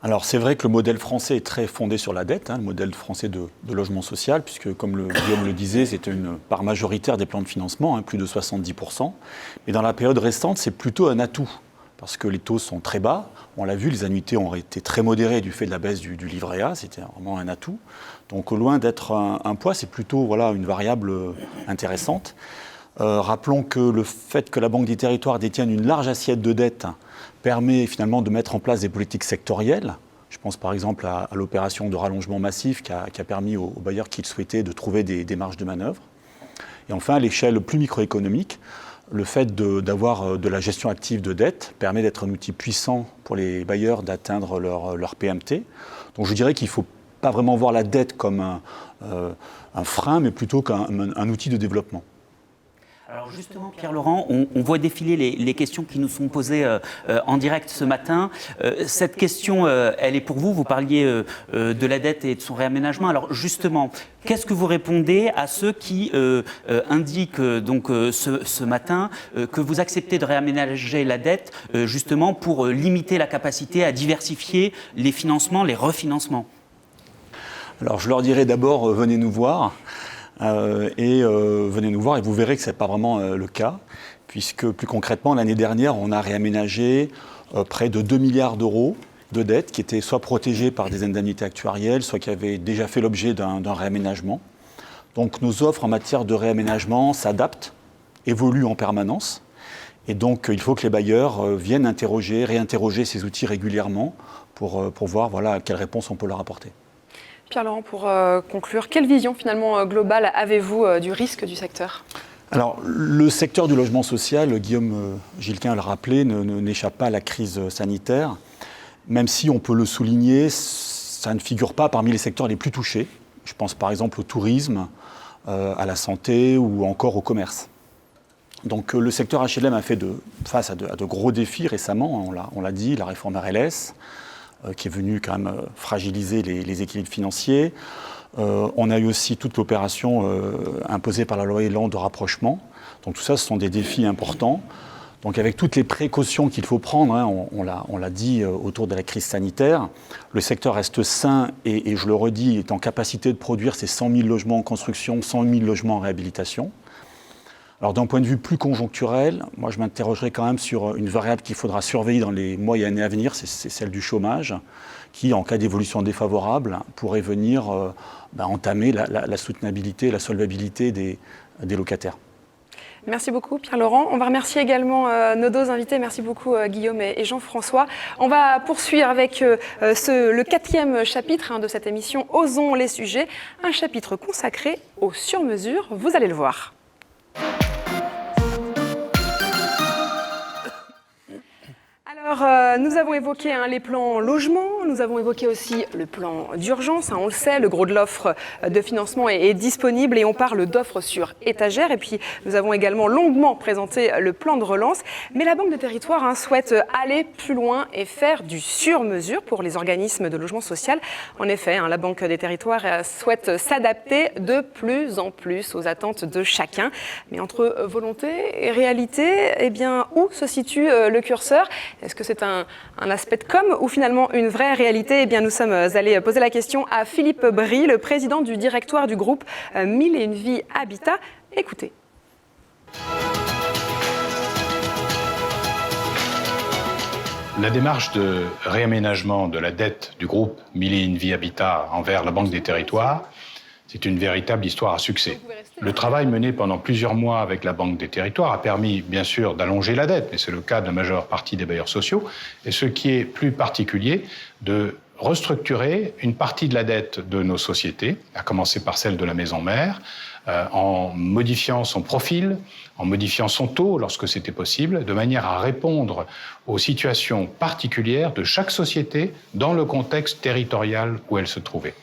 Alors c'est vrai que le modèle français est très fondé sur la dette, le modèle français de logement social, puisque comme Guillaume le disait, c'était une part majoritaire des plans de financement, plus de 70%. Mais dans la période restante, c'est plutôt un atout, parce que les taux sont très bas. On l'a vu, les annuités ont été très modérées du fait de la baisse du livret A, c'était vraiment un atout. Donc loin d'être un poids, c'est plutôt une variable intéressante. Rappelons que le fait que la Banque des Territoires détienne une large assiette de dette permet finalement de mettre en place des politiques sectorielles. Je pense par exemple à l'opération de rallongement massif qui a permis aux bailleurs qui le souhaitaient de trouver des marges de manœuvre. Et enfin, à l'échelle plus microéconomique, le fait d'avoir de la gestion active de dette permet d'être un outil puissant pour les bailleurs d'atteindre leur PMT. Donc je dirais qu'il ne faut pas vraiment voir la dette comme un frein, mais plutôt qu'un outil de développement. Alors justement, Pierre-Laurent, on voit défiler les questions qui nous sont posées en direct ce matin. Cette question, elle est pour vous. Vous parliez de la dette et de son réaménagement. Alors justement, qu'est-ce que vous répondez à ceux qui indiquent donc ce matin que vous acceptez de réaménager la dette justement pour limiter la capacité à diversifier les financements, les refinancements ? Alors je leur dirais d'abord, venez nous voir. Venez nous voir et vous verrez que ce n'est pas vraiment le cas, puisque plus concrètement, l'année dernière, on a réaménagé près de 2 milliards d'euros de dettes qui étaient soit protégées par des indemnités actuarielles, soit qui avaient déjà fait l'objet d'un réaménagement. Donc nos offres en matière de réaménagement s'adaptent, évoluent en permanence, et donc il faut que les bailleurs viennent réinterroger ces outils régulièrement pour voir quelles réponses on peut leur apporter. Pierre Laurent, pour conclure, quelle vision finalement globale avez-vous du risque du secteur ? Alors, le secteur du logement social, Guillaume Gilquin l'a rappelé, n'échappe pas à la crise sanitaire. Même si, on peut le souligner, ça ne figure pas parmi les secteurs les plus touchés. Je pense par exemple au tourisme, à la santé ou encore au commerce. Donc le secteur HLM a fait face à de gros défis récemment, on l'a dit, la réforme RLS, qui est venue quand même fragiliser les équilibres financiers. On a eu aussi toute l'opération imposée par la loi Elan de rapprochement. Donc tout ça, ce sont des défis importants. Donc avec toutes les précautions qu'il faut prendre, on l'a dit autour de la crise sanitaire, le secteur reste sain et je le redis, est en capacité de produire ces 100 000 logements en construction, 100 000 logements en réhabilitation. Alors d'un point de vue plus conjoncturel, moi je m'interrogerai quand même sur une variable qu'il faudra surveiller dans les mois et années à venir, c'est celle du chômage, qui en cas d'évolution défavorable pourrait venir entamer la soutenabilité, la solvabilité des locataires. Merci beaucoup Pierre Laurent. On va remercier également nos deux invités. Merci beaucoup Guillaume et Jean-François. On va poursuivre avec le 4e chapitre de cette émission Osons les sujets, un chapitre consacré aux sur-mesures. Vous allez le voir. Alors, nous avons évoqué les plans logement, nous avons évoqué aussi le plan d'urgence. On le sait, le gros de l'offre de financement est disponible et on parle d'offres sur étagère. Et puis, nous avons également longuement présenté le plan de relance. Mais la Banque des Territoires souhaite aller plus loin et faire du sur-mesure pour les organismes de logement social. En effet, la Banque des Territoires souhaite s'adapter de plus en plus aux attentes de chacun. Mais entre volonté et réalité, eh bien, où se situe le curseur? Est-ce que c'est un aspect de com' ou finalement une vraie réalité? Eh bien, nous sommes allés poser la question à Philippe Bry, le président du directoire du groupe 1001 Vie Habitat. Écoutez. La démarche de réaménagement de la dette du groupe 1001 Vie Habitat envers la Banque des Territoires, c'est une véritable histoire à succès. Le travail mené pendant plusieurs mois avec la Banque des Territoires a permis, bien sûr, d'allonger la dette, mais c'est le cas de la majeure partie des bailleurs sociaux, et ce qui est plus particulier, de restructurer une partie de la dette de nos sociétés, à commencer par celle de la maison mère, en modifiant son profil, en modifiant son taux lorsque c'était possible, de manière à répondre aux situations particulières de chaque société dans le contexte territorial où elle se trouvait.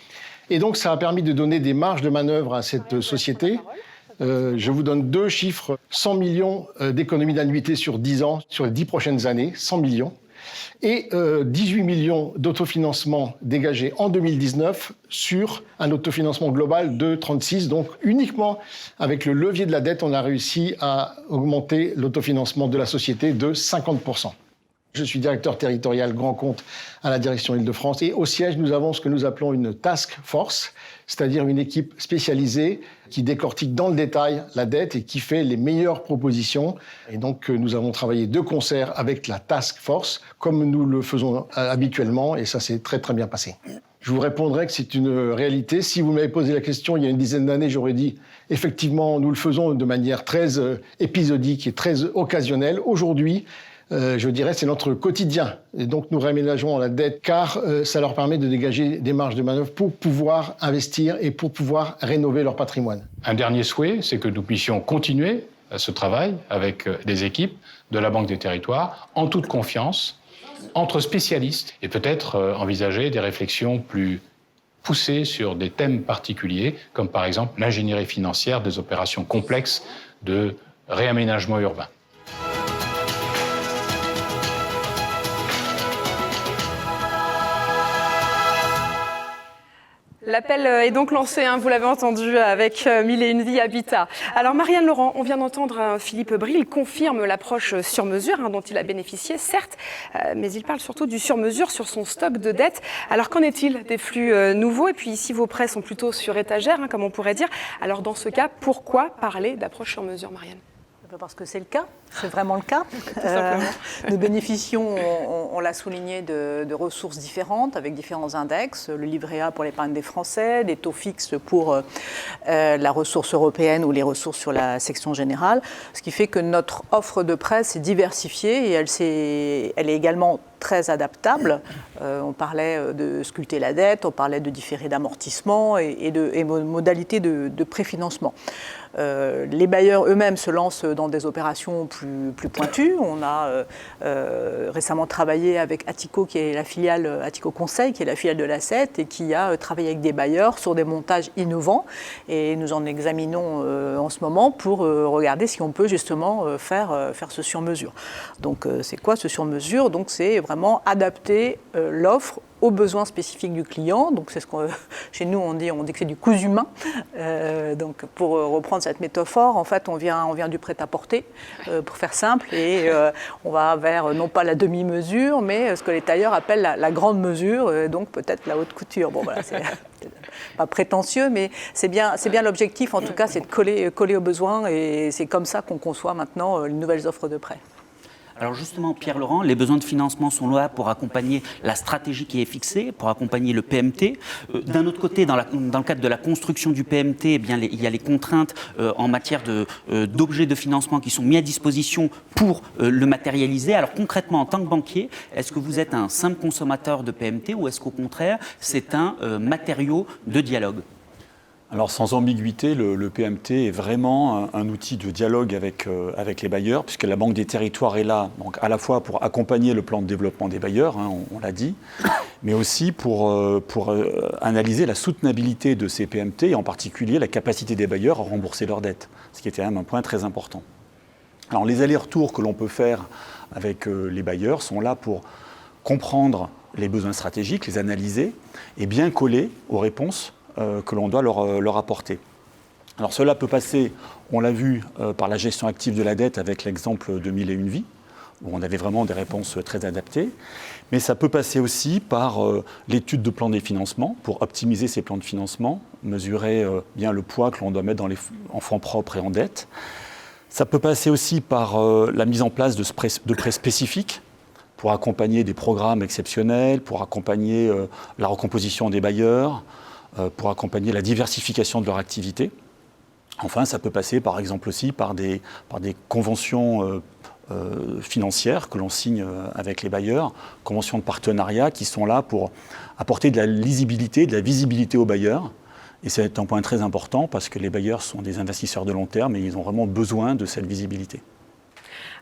Et donc, ça a permis de donner des marges de manœuvre à cette société. Je vous donne 2 chiffres. 100 millions d'économies d'annuité sur 10 ans, sur les 10 prochaines années, 100 millions. Et 18 millions d'autofinancement dégagés en 2019 sur un autofinancement global de 36. Donc, uniquement avec le levier de la dette, on a réussi à augmenter l'autofinancement de la société de 50%. Je suis directeur territorial grand compte à la direction Île-de-France. Et au siège, nous avons ce que nous appelons une task force, c'est-à-dire une équipe spécialisée qui décortique dans le détail la dette et qui fait les meilleures propositions. Et donc, nous avons travaillé de concert avec la task force, comme nous le faisons habituellement, et ça s'est très très bien passé. Je vous répondrai que c'est une réalité. Si vous m'avez posé la question il y a une dizaine d'années, j'aurais dit effectivement, nous le faisons de manière très épisodique et très occasionnelle. Aujourd'hui, je dirais, c'est notre quotidien. Et donc, nous réaménageons la dette car ça leur permet de dégager des marges de manœuvre pour pouvoir investir et pour pouvoir rénover leur patrimoine. Un dernier souhait, c'est que nous puissions continuer ce travail avec des équipes de la Banque des Territoires en toute confiance, entre spécialistes, et peut-être envisager des réflexions plus poussées sur des thèmes particuliers, comme par exemple l'ingénierie financière des opérations complexes de réaménagement urbain. L'appel est donc lancé, vous l'avez entendu, avec 1001 Vie Habitat. Alors Marianne Laurent, on vient d'entendre Philippe Bry, il confirme l'approche sur mesure dont il a bénéficié, certes, mais il parle surtout du sur mesure sur son stock de dettes. Alors qu'en est-il des flux nouveaux? Et puis ici, vos prêts sont plutôt sur étagère, comme on pourrait dire. Alors dans ce cas, pourquoi parler d'approche sur mesure, Marianne? Parce que c'est le cas, c'est vraiment le cas. Nous bénéficions, on l'a souligné, de ressources différentes avec différents index. Le livret A pour l'épargne des Français, des taux fixes pour la ressource européenne ou les ressources sur la section générale. Ce qui fait que notre offre de prêt s'est diversifiée et elle est également très adaptable. On parlait de sculpter la dette, on parlait de différer d'amortissement et modalités de préfinancement. Les bailleurs eux-mêmes se lancent dans des opérations plus pointues. On a récemment travaillé avec Atico, qui est la filiale Atico Conseil, qui est la filiale de l'A7 et qui a travaillé avec des bailleurs sur des montages innovants. Et nous en examinons en ce moment pour regarder si on peut justement faire ce sur-mesure. Donc c'est quoi ce sur-mesure? Donc c'est vraiment adapter l'offre aux besoins spécifiques du client. Donc c'est ce que chez nous on dit que c'est du cousu main. Donc pour reprendre cette métaphore, en fait on vient du prêt-à-porter pour faire simple et on va vers non pas la demi-mesure, mais ce que les tailleurs appellent la grande mesure, donc peut-être la haute couture. Bon voilà, c'est pas prétentieux, mais c'est bien l'objectif. En tout cas, c'est de coller aux besoins et c'est comme ça qu'on conçoit maintenant les nouvelles offres de prêt. Alors justement, Pierre-Laurent, les besoins de financement sont là pour accompagner la stratégie qui est fixée, pour accompagner le PMT. D'un autre côté, dans le cadre de la construction du PMT, eh bien, il y a les contraintes en matière d'objets de financement qui sont mis à disposition pour le matérialiser. Alors concrètement, en tant que banquier, est-ce que vous êtes un simple consommateur de PMT ou est-ce qu'au contraire, c'est un matériau de dialogue ? Alors sans ambiguïté, le PMT est vraiment un outil de dialogue avec les bailleurs, puisque la Banque des territoires est là, donc à la fois pour accompagner le plan de développement des bailleurs, hein, on l'a dit, mais aussi pour analyser la soutenabilité de ces PMT, et en particulier la capacité des bailleurs à rembourser leurs dettes, ce qui était quand même un point très important. Alors les allers-retours que l'on peut faire avec les bailleurs sont là pour comprendre les besoins stratégiques, les analyser et bien coller aux réponses que l'on doit leur apporter. Alors cela peut passer, on l'a vu, par la gestion active de la dette avec l'exemple de 1001 vies, où on avait vraiment des réponses très adaptées, mais ça peut passer aussi par l'étude de plans des financements pour optimiser ces plans de financement, mesurer bien le poids que l'on doit mettre en fonds propres et en dette. Ça peut passer aussi par la mise en place de prêts spécifiques pour accompagner des programmes exceptionnels, pour accompagner la recomposition des bailleurs, pour accompagner la diversification de leur activité. Enfin, ça peut passer par exemple aussi par des conventions financières que l'on signe avec les bailleurs, conventions de partenariat qui sont là pour apporter de la lisibilité, de la visibilité aux bailleurs. Et c'est un point très important parce que les bailleurs sont des investisseurs de long terme et ils ont vraiment besoin de cette visibilité.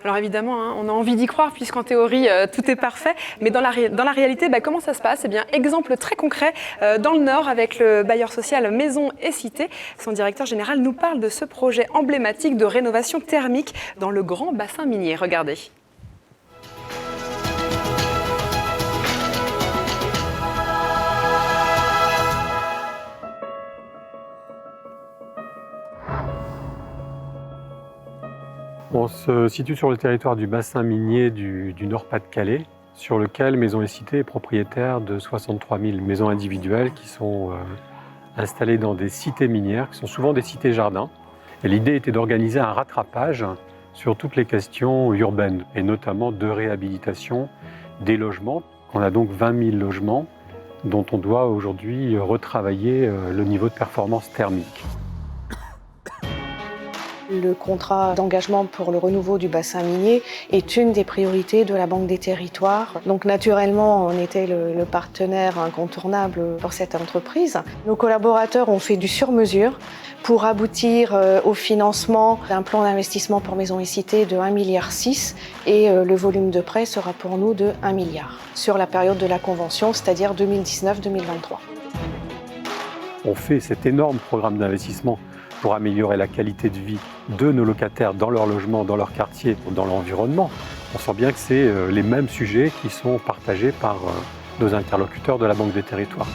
Alors évidemment, hein, on a envie d'y croire puisqu'en théorie, tout est parfait. Mais dans la réalité, comment ça se passe? Eh bien, exemple très concret dans le Nord avec le bailleur social Maison et Cité. Son directeur général nous parle de ce projet emblématique de rénovation thermique dans le grand bassin minier. Regardez. On se situe sur le territoire du bassin minier du Nord-Pas-de-Calais, sur lequel Maison et Cité est propriétaire de 63 000 maisons individuelles qui sont installées dans des cités minières, qui sont souvent des cités-jardins. Et l'idée était d'organiser un rattrapage sur toutes les questions urbaines, et notamment de réhabilitation des logements. On a donc 20 000 logements dont on doit aujourd'hui retravailler le niveau de performance thermique. Le contrat d'engagement pour le renouveau du bassin minier est une des priorités de la Banque des territoires. Donc naturellement, on était le partenaire incontournable pour cette entreprise. Nos collaborateurs ont fait du sur-mesure pour aboutir au financement d'un plan d'investissement pour Maison et Cité de 1,6 milliard et le volume de prêt sera pour nous de 1 milliard sur la période de la convention, c'est-à-dire 2019-2023. On fait cet énorme programme d'investissement pour améliorer la qualité de vie de nos locataires dans leur logement, dans leur quartier, dans l'environnement. On sent bien que c'est les mêmes sujets qui sont partagés par nos interlocuteurs de la Banque des territoires.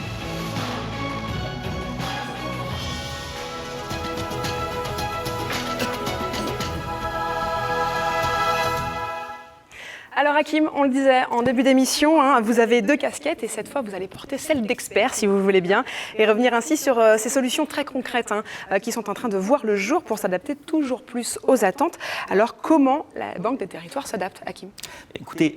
Alors Hakim, on le disait en début d'émission, hein, vous avez 2 casquettes et cette fois vous allez porter celle d'expert si vous voulez bien et revenir ainsi sur ces solutions très concrètes qui sont en train de voir le jour pour s'adapter toujours plus aux attentes. Alors comment la Banque des territoires s'adapte, Hakim? Écoutez,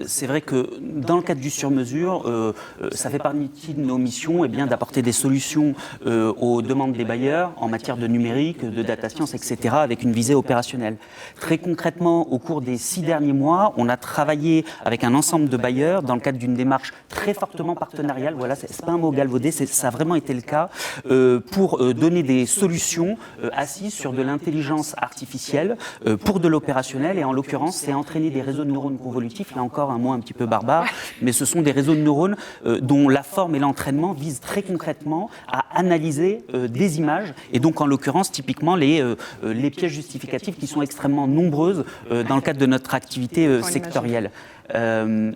c'est vrai que dans le cadre du sur-mesure, ça fait partie de nos missions d'apporter des solutions aux demandes des bailleurs en matière de numérique, de data science, etc. avec une visée opérationnelle. Très concrètement, au cours des 6 derniers mois, on a travaillé avec un ensemble de bailleurs dans le cadre d'une démarche très fortement partenariale. Voilà, c'est pas un mot galvaudé, ça a vraiment été le cas pour donner des solutions assises sur de l'intelligence artificielle pour de l'opérationnel. Et en l'occurrence, c'est entraîner des réseaux de neurones convolutifs. Là encore, un mot un petit peu barbare, mais ce sont des réseaux de neurones dont la forme et l'entraînement visent très concrètement à analyser des images. Et donc, en l'occurrence, typiquement, les pièces justificatives qui sont extrêmement nombreuses dans le cadre de notre activité sectorielle.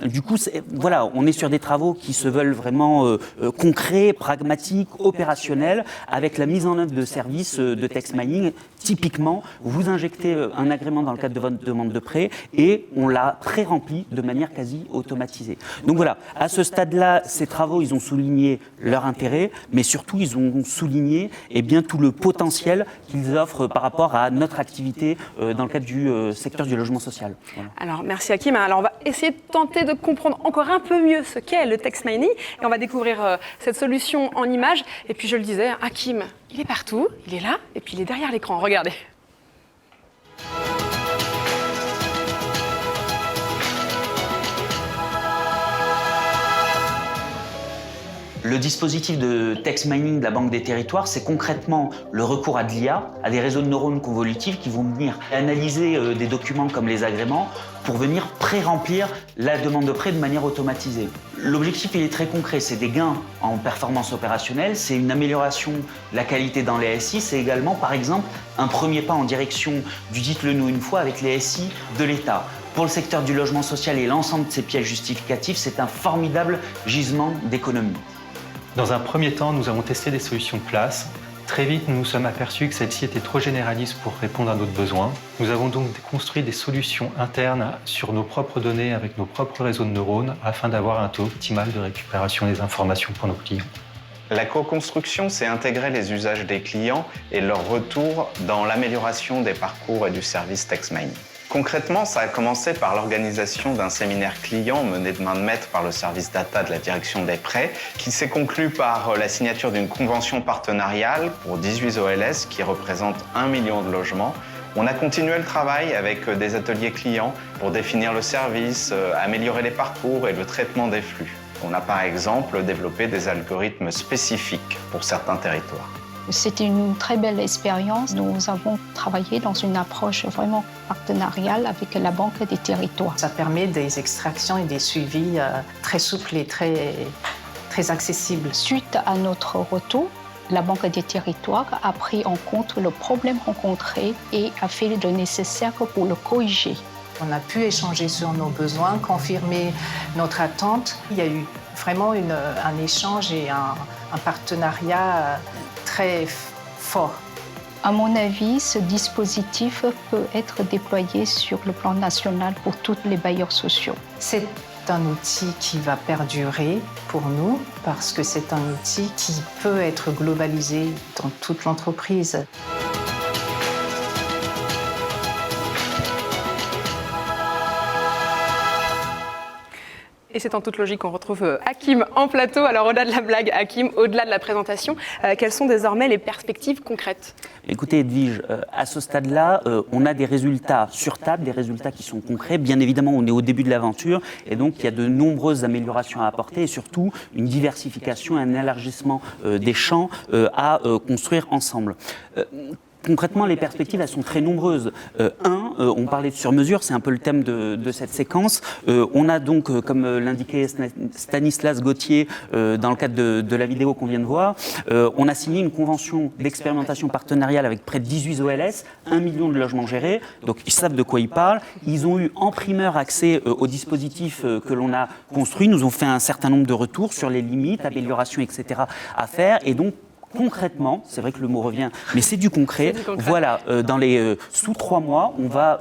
Du coup, voilà, on est sur des travaux qui se veulent vraiment concrets, pragmatiques, opérationnels, avec la mise en œuvre de services de text mining. Typiquement, vous injectez un agrément dans le cadre de votre demande de prêt et on l'a pré-rempli de manière quasi automatisée. Donc voilà, à ce stade-là, ces travaux, ils ont souligné leur intérêt, mais surtout, ils ont souligné tout le potentiel qu'ils offrent par rapport à notre activité dans le cadre du secteur du logement social. Voilà. Alors, merci Hakim. Alors, on va essayer de tenter de comprendre encore un peu mieux ce qu'est le text mining et on va découvrir cette solution en images. Et puis, je le disais, Hakim, il est partout, il est là et puis il est derrière l'écran. Regardez. Le dispositif de text mining de la Banque des Territoires, c'est concrètement le recours à de l'IA, à des réseaux de neurones convolutifs qui vont venir analyser des documents comme les agréments pour venir pré-remplir la demande de prêt de manière automatisée. L'objectif, il est très concret, c'est des gains en performance opérationnelle, c'est une amélioration de la qualité dans les SI, c'est également, par exemple, un premier pas en direction du dites-le-nous une fois avec les SI de l'État. Pour le secteur du logement social et l'ensemble de ses pièces justificatives, c'est un formidable gisement d'économie. Dans un premier temps, nous avons testé des solutions de place. Très vite, nous nous sommes aperçus que celles-ci étaient trop généralistes pour répondre à notre besoin. Nous avons donc construit des solutions internes sur nos propres données avec nos propres réseaux de neurones afin d'avoir un taux optimal de récupération des informations pour nos clients. La co-construction, c'est intégrer les usages des clients et leur retour dans l'amélioration des parcours et du service text mining. Concrètement, ça a commencé par l'organisation d'un séminaire client mené de main de maître par le service data de la direction des prêts, qui s'est conclu par la signature d'une convention partenariale pour 18 OLS qui représentent 1 million de logements. On a continué le travail avec des ateliers clients pour définir le service, améliorer les parcours et le traitement des flux. On a par exemple développé des algorithmes spécifiques pour certains territoires. C'était une très belle expérience. Nous avons travaillé dans une approche vraiment partenariale avec la Banque des Territoires. Ça permet des extractions et des suivis très souples et très accessibles. Suite à notre retour, la Banque des Territoires a pris en compte le problème rencontré et a fait le nécessaire pour le corriger. On a pu échanger sur nos besoins, confirmer notre attente. Il y a eu vraiment un échange et un partenariat très fort. À mon avis, ce dispositif peut être déployé sur le plan national pour tous les bailleurs sociaux. C'est un outil qui va perdurer pour nous parce que c'est un outil qui peut être globalisé dans toute l'entreprise. Et c'est en toute logique qu'on retrouve Hakim en plateau. Alors au-delà de la blague, Hakim, au-delà de la présentation, quelles sont désormais les perspectives concrètes ? Écoutez Edwige, à ce stade-là, on a des résultats sur table, des résultats qui sont concrets. Bien évidemment, on est au début de l'aventure et donc il y a de nombreuses améliorations à apporter et surtout une diversification, un élargissement des champs à construire ensemble. Concrètement, les perspectives, elles sont très nombreuses. On parlait de sur-mesure, c'est un peu le thème de cette séquence. On a donc, comme l'indiquait Stanislas Gauthier dans le cadre de la vidéo qu'on vient de voir, on a signé une convention d'expérimentation partenariale avec près de 18 OLS, 1 million de logements gérés, donc ils savent de quoi ils parlent. Ils ont eu en primeur accès au dispositif que l'on a construit, nous ont fait un certain nombre de retours sur les limites, améliorations, etc. à faire, et donc concrètement, c'est vrai que le mot revient, mais c'est du concret. Voilà, sous 3 mois, on va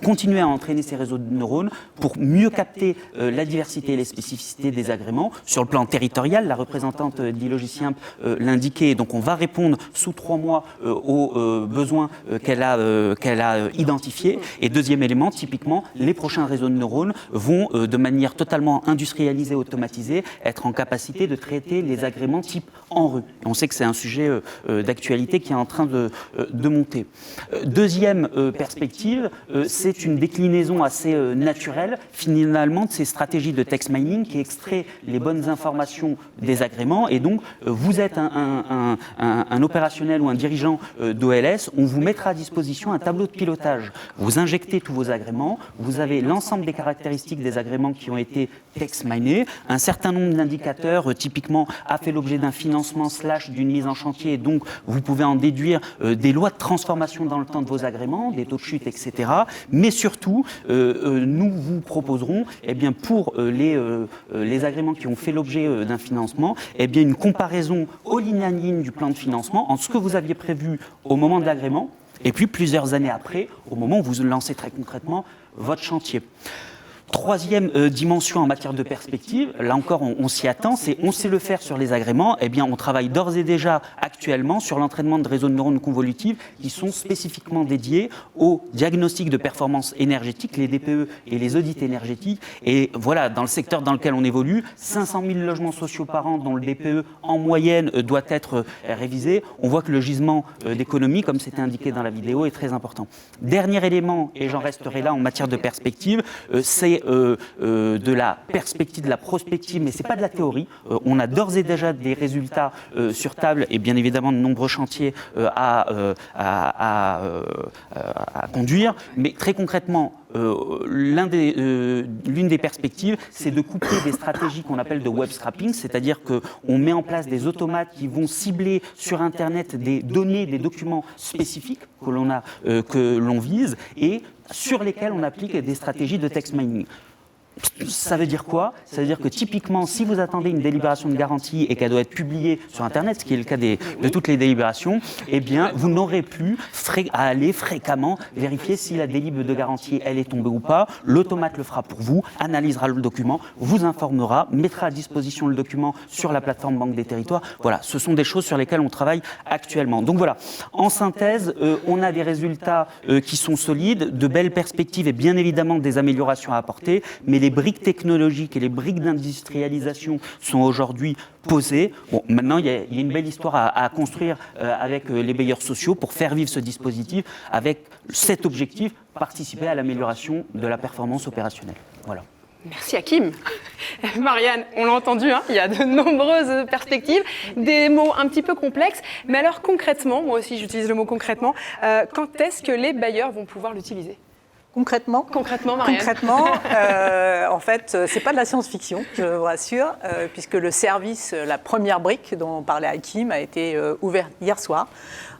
continuer à entraîner ces réseaux de neurones pour mieux capter la diversité et les spécificités des agréments. Sur le plan territorial, la représentante d'Ilogicien l'indiquait, donc on va répondre sous 3 mois aux besoins qu'elle a identifiés. Et deuxième élément, typiquement, les prochains réseaux de neurones vont, de manière totalement industrialisée, automatisée, être en capacité de traiter les agréments type en rue. On sait que c'est un sujet d'actualité qui est en train de monter. Deuxième perspective, c'est une déclinaison assez naturelle finalement de ces stratégies de text mining qui extrait les bonnes informations des agréments et donc vous êtes un opérationnel ou un dirigeant d'OLS, on vous mettra à disposition un tableau de pilotage. Vous injectez tous vos agréments, vous avez l'ensemble des caractéristiques des agréments qui ont été text minés, un certain nombre d'indicateurs typiquement a fait l'objet d'un financement / d'une mise en chantier, et donc vous pouvez en déduire des lois de transformation dans le temps de vos agréments, des taux de chute, etc. Mais surtout, nous vous proposerons, pour les agréments qui ont fait l'objet d'un financement, une comparaison au ligne à ligne du plan de financement entre ce que vous aviez prévu au moment de l'agrément, et puis plusieurs années après, au moment où vous lancez très concrètement votre chantier. Troisième dimension en matière de perspective, là encore on s'y attend, c'est on sait le faire sur les agréments, on travaille d'ores et déjà actuellement sur l'entraînement de réseaux de neurones convolutifs qui sont spécifiquement dédiés au diagnostic de performance énergétique, les DPE et les audits énergétiques. Et voilà, dans le secteur dans lequel on évolue, 500 000 logements sociaux par an dont le DPE en moyenne doit être révisé. On voit que le gisement d'économie, comme c'était indiqué dans la vidéo, est très important. Dernier élément, et j'en resterai là en matière de perspective, c'est et de la perspective, de la prospective, mais ce n'est pas de la théorie. On a d'ores et déjà des résultats sur table et bien évidemment de nombreux chantiers à conduire, mais très concrètement, l'une des perspectives, c'est de coupler des stratégies qu'on appelle de web scrapping, c'est-à-dire qu'on met en place des automates qui vont cibler sur Internet des données, des documents spécifiques que l'on vise et sur lesquels on applique des stratégies de text mining. Ça veut dire quoi? Ça veut dire que typiquement, si vous attendez une délibération de garantie et qu'elle doit être publiée sur Internet, ce qui est le cas de toutes les délibérations, eh bien, vous n'aurez plus à aller fréquemment vérifier si la délibération de garantie, elle est tombée ou pas. L'automate le fera pour vous, analysera le document, vous informera, mettra à disposition le document sur la plateforme Banque des Territoires. Voilà, ce sont des choses sur lesquelles on travaille actuellement. Donc voilà, en synthèse, on a des résultats qui sont solides, de belles perspectives et bien évidemment des améliorations à apporter, mais les briques technologiques et les briques d'industrialisation sont aujourd'hui posées. Bon, maintenant, il y a une belle histoire à construire avec les bailleurs sociaux pour faire vivre ce dispositif avec cet objectif, participer à l'amélioration de la performance opérationnelle. Voilà. Merci Hakim. Marianne, on l'a entendu, hein, il y a de nombreuses perspectives, des mots un petit peu complexes, mais alors concrètement, moi aussi j'utilise le mot concrètement, quand est-ce que les bailleurs vont pouvoir l'utiliser ? Concrètement, Marianne. Concrètement, en fait, c'est pas de la science-fiction, je vous rassure, puisque le service, la première brique dont parlait Hakim, a été ouverte hier soir.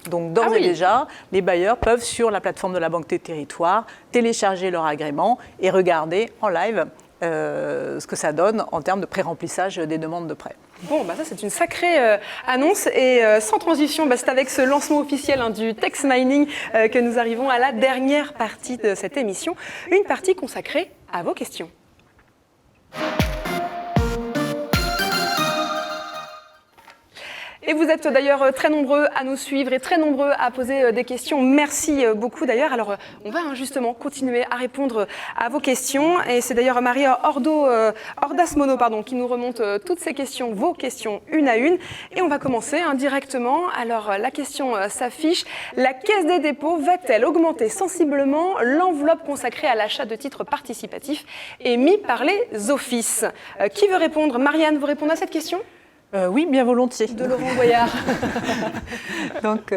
Donc d'ores et déjà, les bailleurs peuvent sur la plateforme de la Banque des Territoires télécharger leur agrément et regarder en live ce que ça donne en termes de pré-remplissage des demandes de prêt. Bon, ça c'est une sacrée annonce et sans transition, c'est avec ce lancement officiel du text mining que nous arrivons à la dernière partie de cette émission, une partie consacrée à vos questions. Et vous êtes d'ailleurs très nombreux à nous suivre et très nombreux à poser des questions. Merci beaucoup d'ailleurs. Alors on va justement continuer à répondre à vos questions. Et c'est d'ailleurs Maria Ordasmono qui nous remonte toutes ces questions, vos questions une à une. Et on va commencer directement. Alors la question s'affiche. La Caisse des dépôts va-t-elle augmenter sensiblement l'enveloppe consacrée à l'achat de titres participatifs émis par les offices? Qui veut répondre? Marianne, vous répondez à cette question? Oui, bien volontiers. De Laurent Goyard. Donc,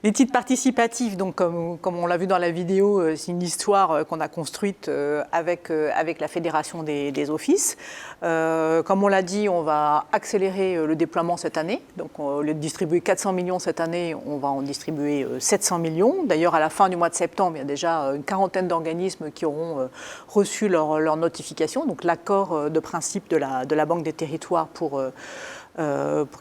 les titres participatifs, donc, comme on l'a vu dans la vidéo, c'est une histoire qu'on a construite avec la Fédération des offices. Comme on l'a dit, on va accélérer le déploiement cette année. Donc, au lieu de distribuer 400 millions cette année, on va en distribuer 700 millions. D'ailleurs, à la fin du mois de septembre, il y a déjà une quarantaine d'organismes qui auront reçu leur notification, donc l'accord de principe de la Banque des Territoires pour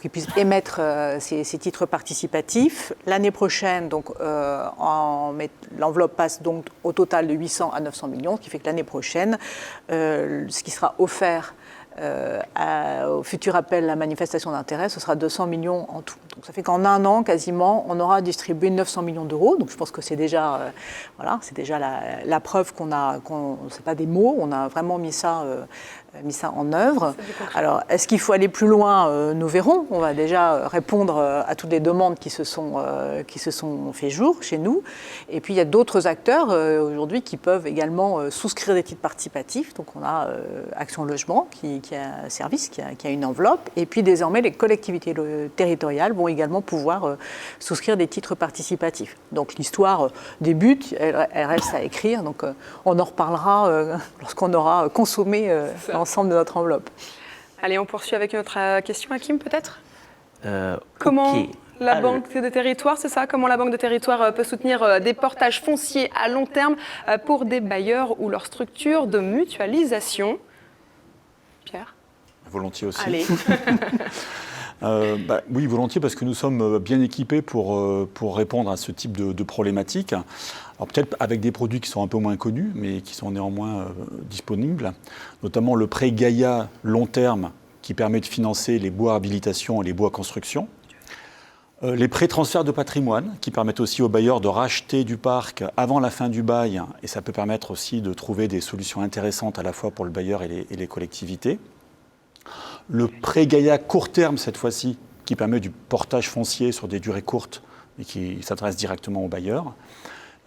qu'ils puissent émettre ces titres participatifs. L'année prochaine, donc, l'enveloppe passe donc au total de 800 à 900 millions, ce qui fait que l'année prochaine, ce qui sera offert au futur appel à manifestation d'intérêt, ce sera 200 millions en tout. Donc ça fait qu'en un an, quasiment, on aura distribué 900 millions d'euros. Donc je pense que c'est déjà, la preuve c'est pas des mots, on a vraiment mis ça en œuvre. Alors, est-ce qu'il faut aller plus loin? Nous verrons. On va déjà répondre à toutes les demandes qui se sont fait jour chez nous. Et puis, il y a d'autres acteurs aujourd'hui qui peuvent également souscrire des titres participatifs. Donc, on a Action Logement qui a un service, qui a une enveloppe. Et puis, désormais, les collectivités territoriales vont également pouvoir souscrire des titres participatifs. Donc, l'histoire débute, elle reste à écrire. Donc, on en reparlera lorsqu'on aura consommé l'ensemble de notre enveloppe. Allez, on poursuit avec notre question, Hakim, peut-être Comment la Banque des Territoires, c'est ça? Comment la Banque des Territoires peut soutenir des portages fonciers à long terme pour des bailleurs ou leurs structures de mutualisation? Pierre? Volontiers aussi. Allez. Oui, volontiers, parce que nous sommes bien équipés pour répondre à ce type de problématiques. Alors peut-être avec des produits qui sont un peu moins connus, mais qui sont néanmoins disponibles, notamment le prêt Gaïa long terme qui permet de financer les bois habilitation et les bois construction. Les prêts transferts de patrimoine qui permettent aussi aux bailleurs de racheter du parc avant la fin du bail, et ça peut permettre aussi de trouver des solutions intéressantes à la fois pour le bailleur et les collectivités. Le prêt Gaïa court terme cette fois-ci, qui permet du portage foncier sur des durées courtes et qui s'adresse directement aux bailleurs.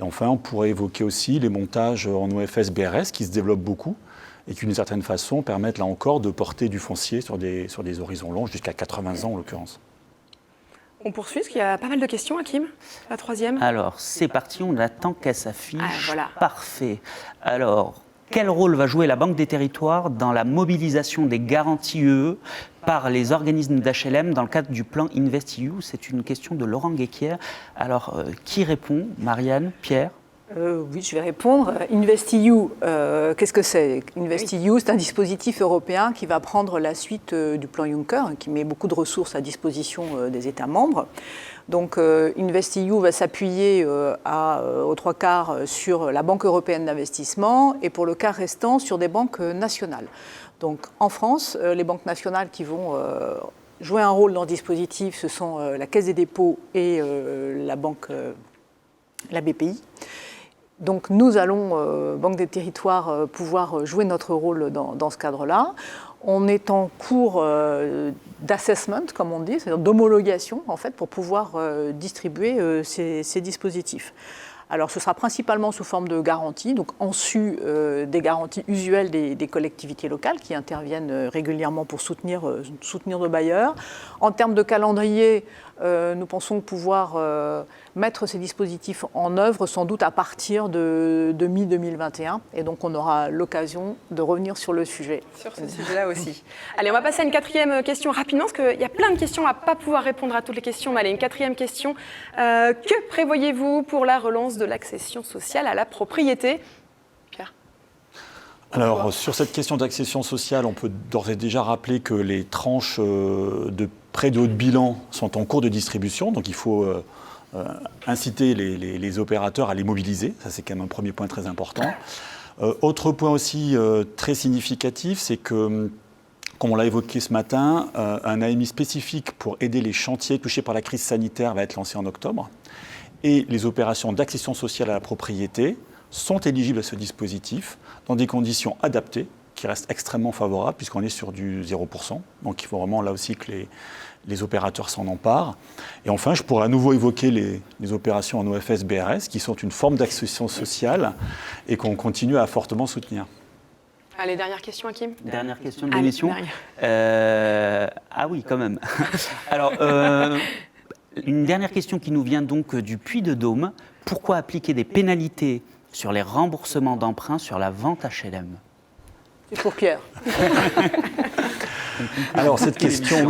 Et enfin, on pourrait évoquer aussi les montages en OFS-BRS qui se développent beaucoup et qui, d'une certaine façon, permettent là encore de porter du foncier sur des horizons longs, jusqu'à 80 ans en l'occurrence. On poursuit, parce qu'il y a pas mal de questions, Hakim. La troisième. Alors, c'est parti, on attend qu'elle s'affiche. Voilà. Parfait. Alors, quel rôle va jouer la Banque des Territoires dans la mobilisation des garanties UE par les organismes d'HLM dans le cadre du plan InvestEU? C'est une question de Laurent Guéquière. Alors, qui répond? Marianne, Pierre? Oui, je vais répondre. InvestEU, qu'est-ce que c'est? InvestEU, c'est un dispositif européen qui va prendre la suite du plan Juncker, qui met beaucoup de ressources à disposition des États membres. Donc InvestEU va s'appuyer aux 3/4 sur la Banque européenne d'investissement et pour le quart restant sur des banques nationales. Donc en France, les banques nationales qui vont jouer un rôle dans le dispositif, ce sont la Caisse des dépôts et la BPI. Donc nous allons, Banque des Territoires, pouvoir jouer notre rôle dans ce cadre-là. On est en cours d'assessment, comme on dit, c'est-à-dire d'homologation, en fait, pour pouvoir distribuer ces dispositifs. Alors ce sera principalement sous forme de garanties, donc en sus des garanties usuelles des collectivités locales qui interviennent régulièrement pour soutenir nos bailleurs. En termes de calendrier, nous pensons pouvoir mettre ces dispositifs en œuvre sans doute à partir de mi-2021. Et donc on aura l'occasion de revenir sur le sujet. Sur ce sujet-là aussi. Allez, on va passer à une quatrième question rapidement, parce qu'il y a plein de questions, on ne va pas pouvoir répondre à toutes les questions. Mais allez, une quatrième question. Que prévoyez-vous pour la relance de l'accession sociale à la propriété? Pierre? Alors, sur cette question d'accession sociale, on peut d'ores et déjà rappeler que les tranches de prêts de haut de bilan sont en cours de distribution, donc il faut inciter les opérateurs à les mobiliser. Ça, c'est quand même un premier point très important. Autre point aussi très significatif, c'est que, comme on l'a évoqué ce matin, un AMI spécifique pour aider les chantiers touchés par la crise sanitaire va être lancé en octobre. Et les opérations d'accession sociale à la propriété sont éligibles à ce dispositif dans des conditions adaptées qui restent extrêmement favorables puisqu'on est sur du 0%. Donc il faut vraiment là aussi que les opérateurs s'en emparent. Et enfin, je pourrais à nouveau évoquer les opérations en OFS-BRS qui sont une forme d'accession sociale et qu'on continue à fortement soutenir. Allez, dernière question, Hakim. Dernière question de l'émission. Ah oui, quand même. Alors, une dernière question qui nous vient donc du Puy-de-Dôme. Pourquoi appliquer des pénalités sur les remboursements d'emprunts sur la vente HLM? C'est pour Pierre. Alors cette question,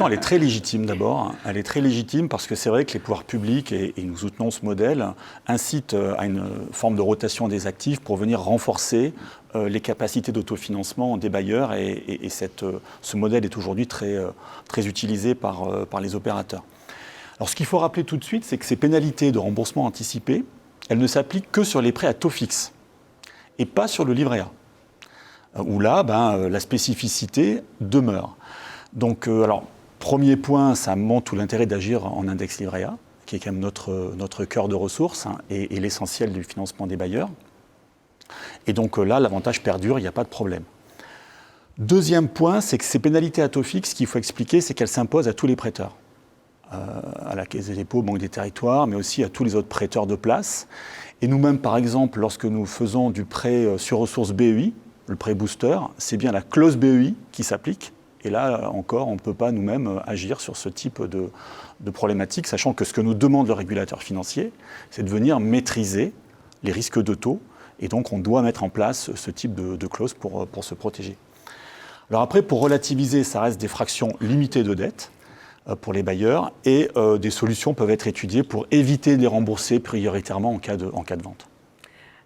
elle est très légitime d'abord. Elle est très légitime parce que c'est vrai que les pouvoirs publics, et nous soutenons ce modèle, incitent à une forme de rotation des actifs pour venir renforcer les capacités d'autofinancement des bailleurs. Et ce modèle est aujourd'hui très utilisé par les opérateurs. Alors ce qu'il faut rappeler tout de suite, c'est que ces pénalités de remboursement anticipé, elles ne s'appliquent que sur les prêts à taux fixe et pas sur le livret A, où là, la spécificité demeure. Donc, alors, premier point, ça montre tout l'intérêt d'agir en index livret A, qui est quand même notre cœur de ressources et l'essentiel du financement des bailleurs. Et donc là, l'avantage perdure, il n'y a pas de problème. Deuxième point, c'est que ces pénalités à taux fixe, ce qu'il faut expliquer, c'est qu'elles s'imposent à tous les prêteurs. À la Caisse des dépôts, Banque des Territoires, mais aussi à tous les autres prêteurs de place. Et nous-mêmes, par exemple, lorsque nous faisons du prêt sur ressources BEI, le prêt booster, c'est bien la clause BEI qui s'applique. Et là, encore, on ne peut pas nous-mêmes agir sur ce type de problématique, sachant que ce que nous demande le régulateur financier, c'est de venir maîtriser les risques de taux. Et donc, on doit mettre en place ce type de clause pour se protéger. Alors après, pour relativiser, ça reste des fractions limitées de dette pour les bailleurs et des solutions peuvent être étudiées pour éviter de les rembourser prioritairement en cas de vente.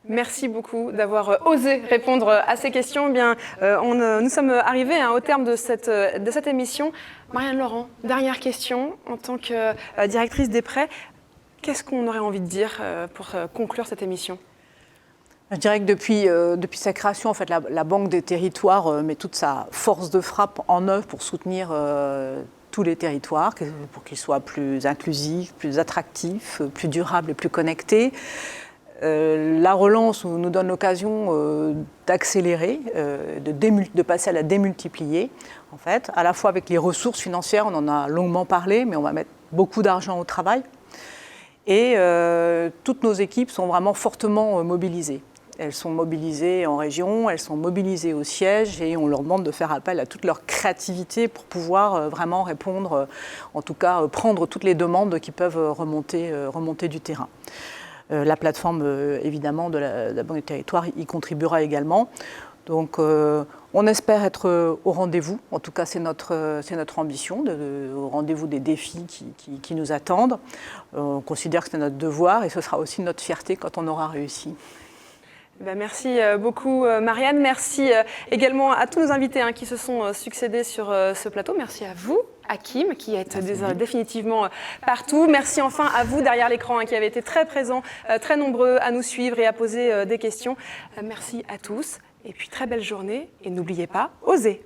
Merci beaucoup d'avoir osé répondre à ces questions. Bien, nous sommes arrivés au terme de cette émission. Marianne Laurent, dernière question. En tant que directrice des prêts, qu'est-ce qu'on aurait envie de dire pour conclure cette émission ? Je dirais que depuis sa création, en fait, la Banque des Territoires met toute sa force de frappe en œuvre pour soutenir tous les territoires, pour qu'ils soient plus inclusifs, plus attractifs, plus durables et plus connectés. La relance nous donne l'occasion d'accélérer, de passer à la démultiplier, en fait, à la fois avec les ressources financières, on en a longuement parlé, mais on va mettre beaucoup d'argent au travail. Et toutes nos équipes sont vraiment fortement mobilisées. Elles sont mobilisées en région, elles sont mobilisées au siège et on leur demande de faire appel à toute leur créativité pour pouvoir vraiment répondre, en tout cas prendre toutes les demandes qui peuvent remonter du terrain. La plateforme, évidemment, de la Banque des Territoires y contribuera également. Donc, on espère être au rendez-vous. En tout cas, c'est notre ambition, au rendez-vous des défis qui nous attendent. On considère que c'est notre devoir et ce sera aussi notre fierté quand on aura réussi. Merci beaucoup Marianne, merci également à tous nos invités qui se sont succédés sur ce plateau. Merci à vous, Hakim, qui êtes définitivement partout. Merci enfin à vous derrière l'écran qui avez été très présents, très nombreux à nous suivre et à poser des questions. Merci à tous et puis très belle journée et n'oubliez pas, osez.